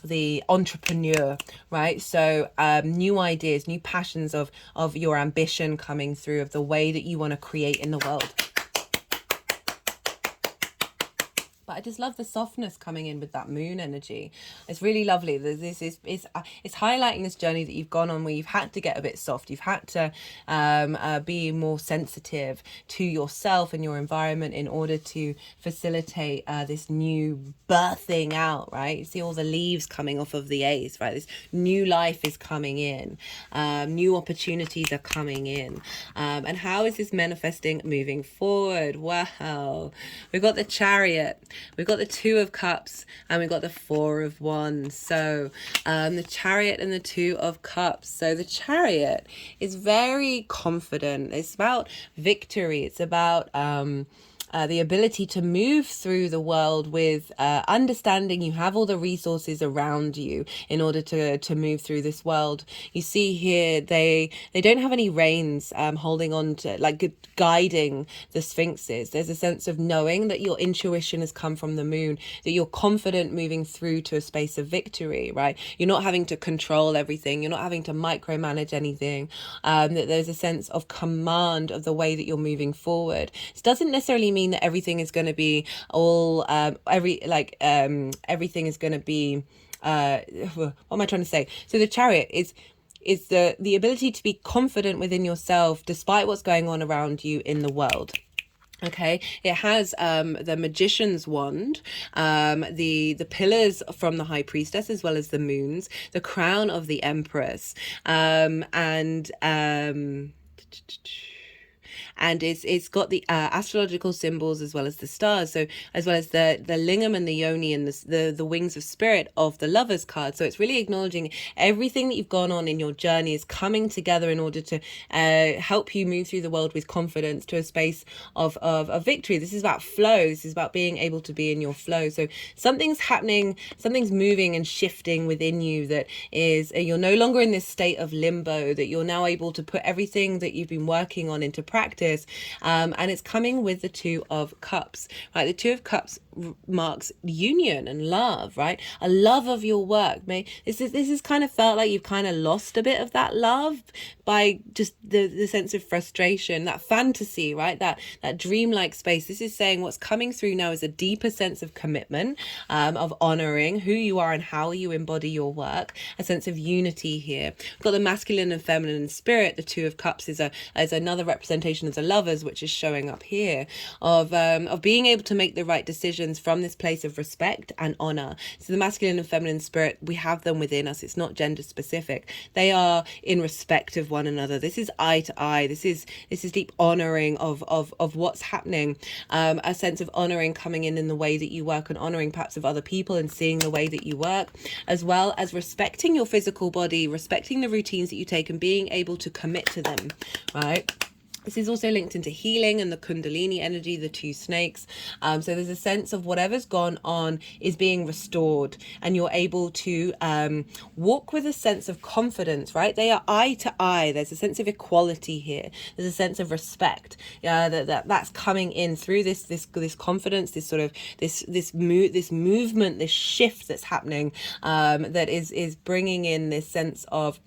the entrepreneur, right? So new ideas, new passions of your ambition coming through, of the way that you want to create in the world. But I just love the softness coming in with that moon energy. It's really lovely. This is it's highlighting this journey that you've gone on, where you've had to get a bit soft. You've had to be more sensitive to yourself and your environment in order to facilitate this new birthing out, right? You see all the leaves coming off of the Ace, right? This new life is coming in. New opportunities are coming in. And how is this manifesting moving forward? Wow. We've got the Chariot. We've got the Two of Cups, and we've got the Four of Wands. So the Chariot and the Two of Cups. So the Chariot is very confident. It's about victory. It's about the ability to move through the world with understanding you have all the resources around you in order to move through this world. You see here, they don't have any reins holding on to, like, guiding the sphinxes. There's a sense of knowing that your intuition has come from the moon, that you're confident moving through to a space of victory, right? You're not having to control everything. You're not having to micromanage anything. That there's a sense of command of the way that you're moving forward. It doesn't necessarily mean that everything is going to be all everything is going to be what am I trying to say? So the Chariot is the ability to be confident within yourself despite what's going on around you in the world. Okay, it has the Magician's wand, the pillars from the High Priestess, as well as the moons, the crown of the Empress, and it's got the astrological symbols as well as the stars, so as well as the lingam and the yoni and the wings of spirit of the Lovers card. So it's really acknowledging everything that you've gone on in your journey is coming together in order to help you move through the world with confidence to a space of victory. This is about flow. This is about being able to be in your flow. So something's happening, something's moving and shifting within you, that is you're no longer in this state of limbo, that you're now able to put everything that you've been working on into practice, practice. And it's coming with the Two of Cups, right? The Two of Cups marks union and love, right? A love of your work. This is kind of felt like you've kind of lost a bit of that love by just the sense of frustration, that fantasy, right? That dreamlike space. This is saying what's coming through now is a deeper sense of commitment, of honoring who you are and how you embody your work, a sense of unity here. We've got the masculine and feminine spirit. The Two of Cups is another representation of the lovers, which is showing up here, of being able to make the right decisions from this place of respect and honor. So the masculine and feminine spirit, we have them within us. It's not gender specific. They are in respect of one another. This is eye to eye. This is deep honoring of what's happening. A sense of honoring coming in the way that you work, and honoring perhaps of other people and seeing the way that you work, as well as respecting your physical body, respecting the routines that you take and being able to commit to them, right? This is also linked into healing and the Kundalini energy, the two snakes. So there's a sense of whatever's gone on is being restored, and you're able to walk with a sense of confidence, right? They are eye to eye. There's a sense of equality here. There's a sense of respect that's coming in through this confidence, this sort of this movement, this shift that's happening, that is bringing in this sense of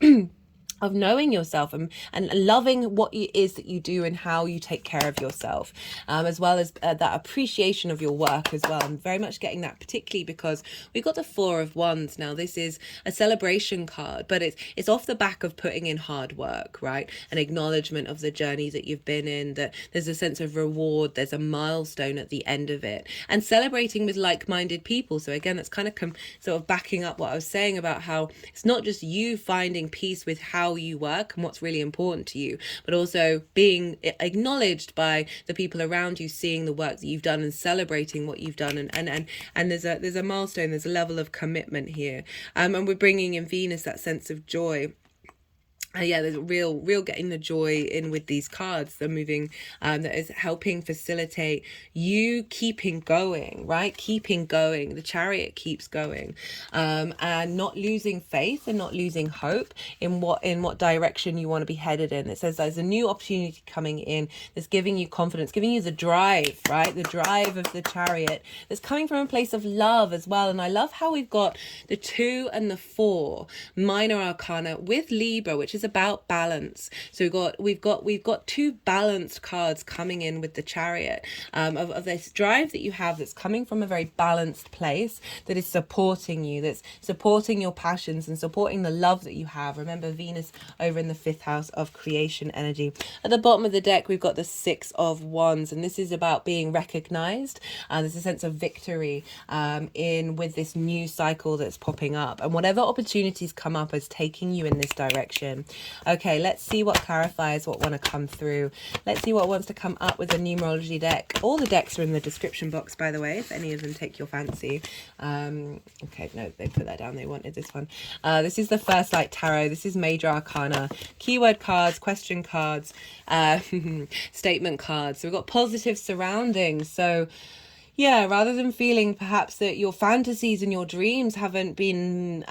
of knowing yourself and loving what it is that you do and how you take care of yourself, as well as that appreciation of your work as well. I'm very much getting that, particularly because we've got the Four of Wands now. This is a celebration card, but it's off the back of putting in hard work, right? An acknowledgement of the journey that you've been in, that there's a sense of reward, there's a milestone at the end of it, and celebrating with like-minded people. So again, that's kind of sort of backing up what I was saying about how it's not just you finding peace with how you work and what's really important to you, but also being acknowledged by the people around you, seeing the work that you've done and celebrating what you've done, and there's a milestone, there's a level of commitment here, and we're bringing in Venus, that sense of joy. Yeah, there's real getting the joy in with these cards. They're moving, that is helping facilitate you keeping going, right? Keeping going. The Chariot keeps going, and not losing faith and not losing hope in what direction you want to be headed in. It says there's a new opportunity coming in that's giving you confidence, giving you the drive, right? The drive of the Chariot that's coming from a place of love as well. And I love how we've got the 2 and the 4 minor arcana with Libra, which is about balance. So we've got two balanced cards coming in with the Chariot, of this drive that you have that's coming from a very balanced place, that is supporting you, that's supporting your passions and supporting the love that you have. Remember, Venus over in the 5th house of creation energy. At the bottom of the deck, we've got the 6 of Wands, and this is about being recognized. There's a sense of victory with this new cycle that's popping up, and whatever opportunities come up as taking you in this direction. Okay, let's see what clarifies what want to come through. Let's see what wants to come up with a numerology deck. All the decks are in the description box, by the way, if any of them take your fancy. Okay, no, they put that down. They wanted this one. This is the First Light Tarot. This is major arcana, keyword cards, question cards, statement cards. So we've got positive surroundings. So yeah, rather than feeling perhaps that your fantasies and your dreams haven't been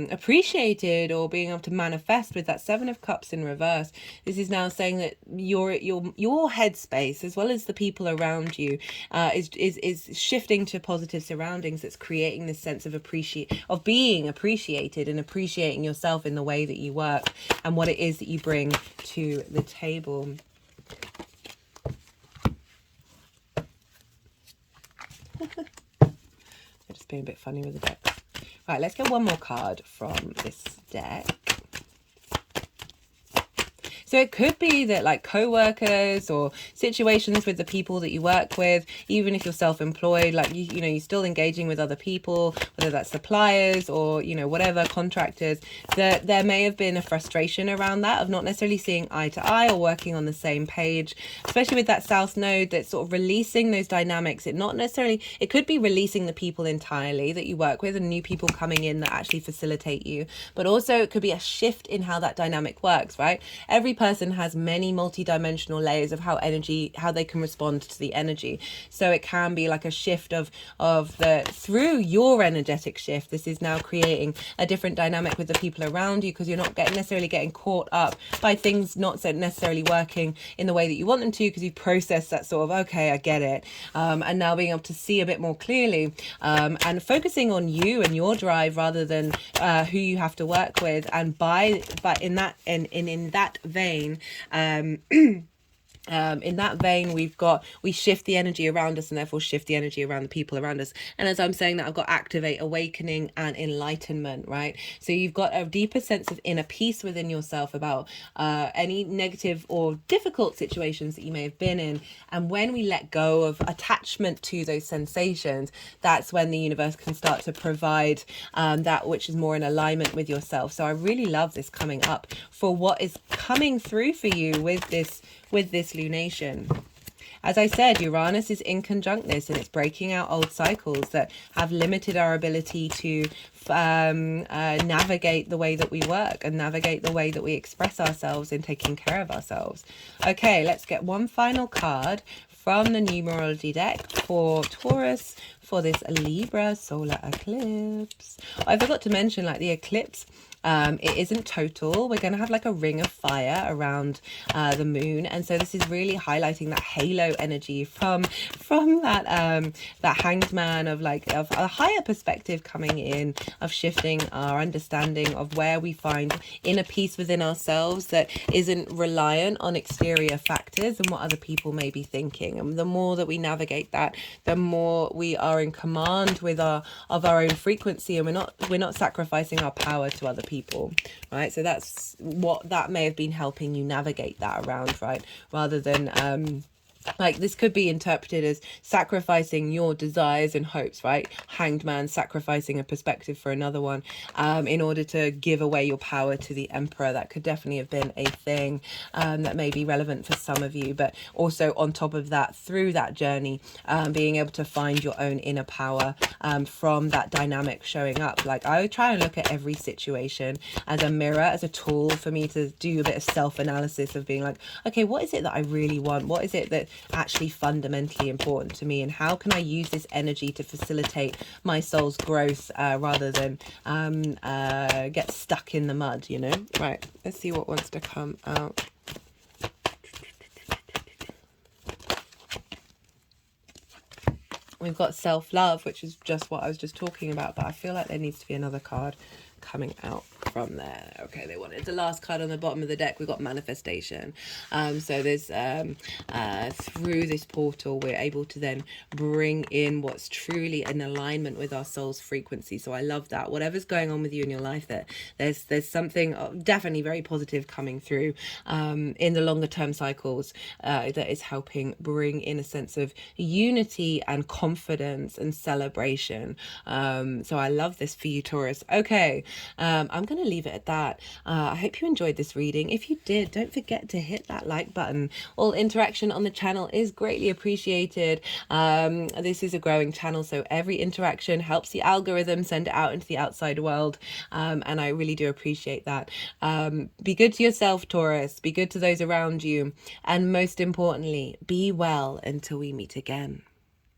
appreciated or being able to manifest with that 7 of Cups in reverse, this is now saying that your headspace, as well as the people around you, is shifting to positive surroundings. That's creating this sense of being appreciated and appreciating yourself in the way that you work and what it is that you bring to the table. I'm just being a bit funny with the decks. Right, let's get one more card from this deck. So it could be that, like, co-workers or situations with the people that you work with, even if you're self-employed, like, you know, you're still engaging with other people, whether that's suppliers or, you know, whatever, contractors, that there may have been a frustration around that, of not necessarily seeing eye to eye or working on the same page, especially with that South Node that's sort of releasing those dynamics. It could be releasing the people entirely that you work with and new people coming in that actually facilitate you, but also it could be a shift in how that dynamic works, right? Every person has many multi-dimensional layers of how they can respond to the energy. So it can be like a shift of the, through your energetic shift, this is now creating a different dynamic with the people around you, because you're not necessarily getting caught up by things not so necessarily working in the way that you want them to, because you've processed that sort of, okay, I get it, and now being able to see a bit more clearly, and focusing on you and your drive rather than who you have to work with. And in that vein, in that vein, we shift the energy around us, and therefore shift the energy around the people around us. And as I'm saying that, I've got activate, awakening, and enlightenment, right? So you've got a deeper sense of inner peace within yourself about any negative or difficult situations that you may have been in. And when we let go of attachment to those sensations, that's when the universe can start to provide that which is more in alignment with yourself. So I really love this coming up for what is coming through for you with this lunation. As I said, Uranus is in conjunct this, and it's breaking out old cycles that have limited our ability to navigate the way that we work and navigate the way that we express ourselves in taking care of ourselves. Okay, let's get one final card from the numerology deck for Taurus for this Libra solar eclipse. I forgot to mention, like, the eclipse, it isn't total. We're going to have like a ring of fire around the moon, and so this is really highlighting that halo energy from that hanged man of a higher perspective coming in, of shifting our understanding of where we find inner peace within ourselves that isn't reliant on exterior factors and what other people may be thinking. And the more that we navigate that, the more we are in command of our own frequency, and we're not sacrificing our power to other people, right? So that's what that may have been helping you navigate that around, right? Rather than like, this could be interpreted as sacrificing your desires and hopes, right? Hanged man sacrificing a perspective for another one, in order to give away your power to the emperor. That could definitely have been a thing that may be relevant for some of you. But also on top of that, through that journey, being able to find your own inner power from that dynamic showing up. Like, I would try and look at every situation as a mirror, as a tool for me to do a bit of self-analysis of being like, okay, what is it that I really want? What is it that actually fundamentally important to me, and how can I use this energy to facilitate my soul's growth, rather than get stuck in the mud, you know? Right, let's see what wants to come out. We've got self-love, which is just what I was just talking about, but I feel like there needs to be another card coming out from there. Okay, they wanted the last card on the bottom of the deck. We've got manifestation. So there's through this portal, we're able to then bring in what's truly in alignment with our soul's frequency. So I love that. Whatever's going on with you in your life, that there's something definitely very positive coming through in the longer term cycles that is helping bring in a sense of unity and confidence and celebration. So I love this for you, Taurus. Okay, I'm going to leave it at that. I hope you enjoyed this reading. If you did, don't forget to hit that like button. All interaction on the channel is greatly appreciated. This is a growing channel, so every interaction helps the algorithm send it out into the outside world, and I really do appreciate that. Be good to yourself, Taurus. Be good to those around you, and most importantly, be well until we meet again.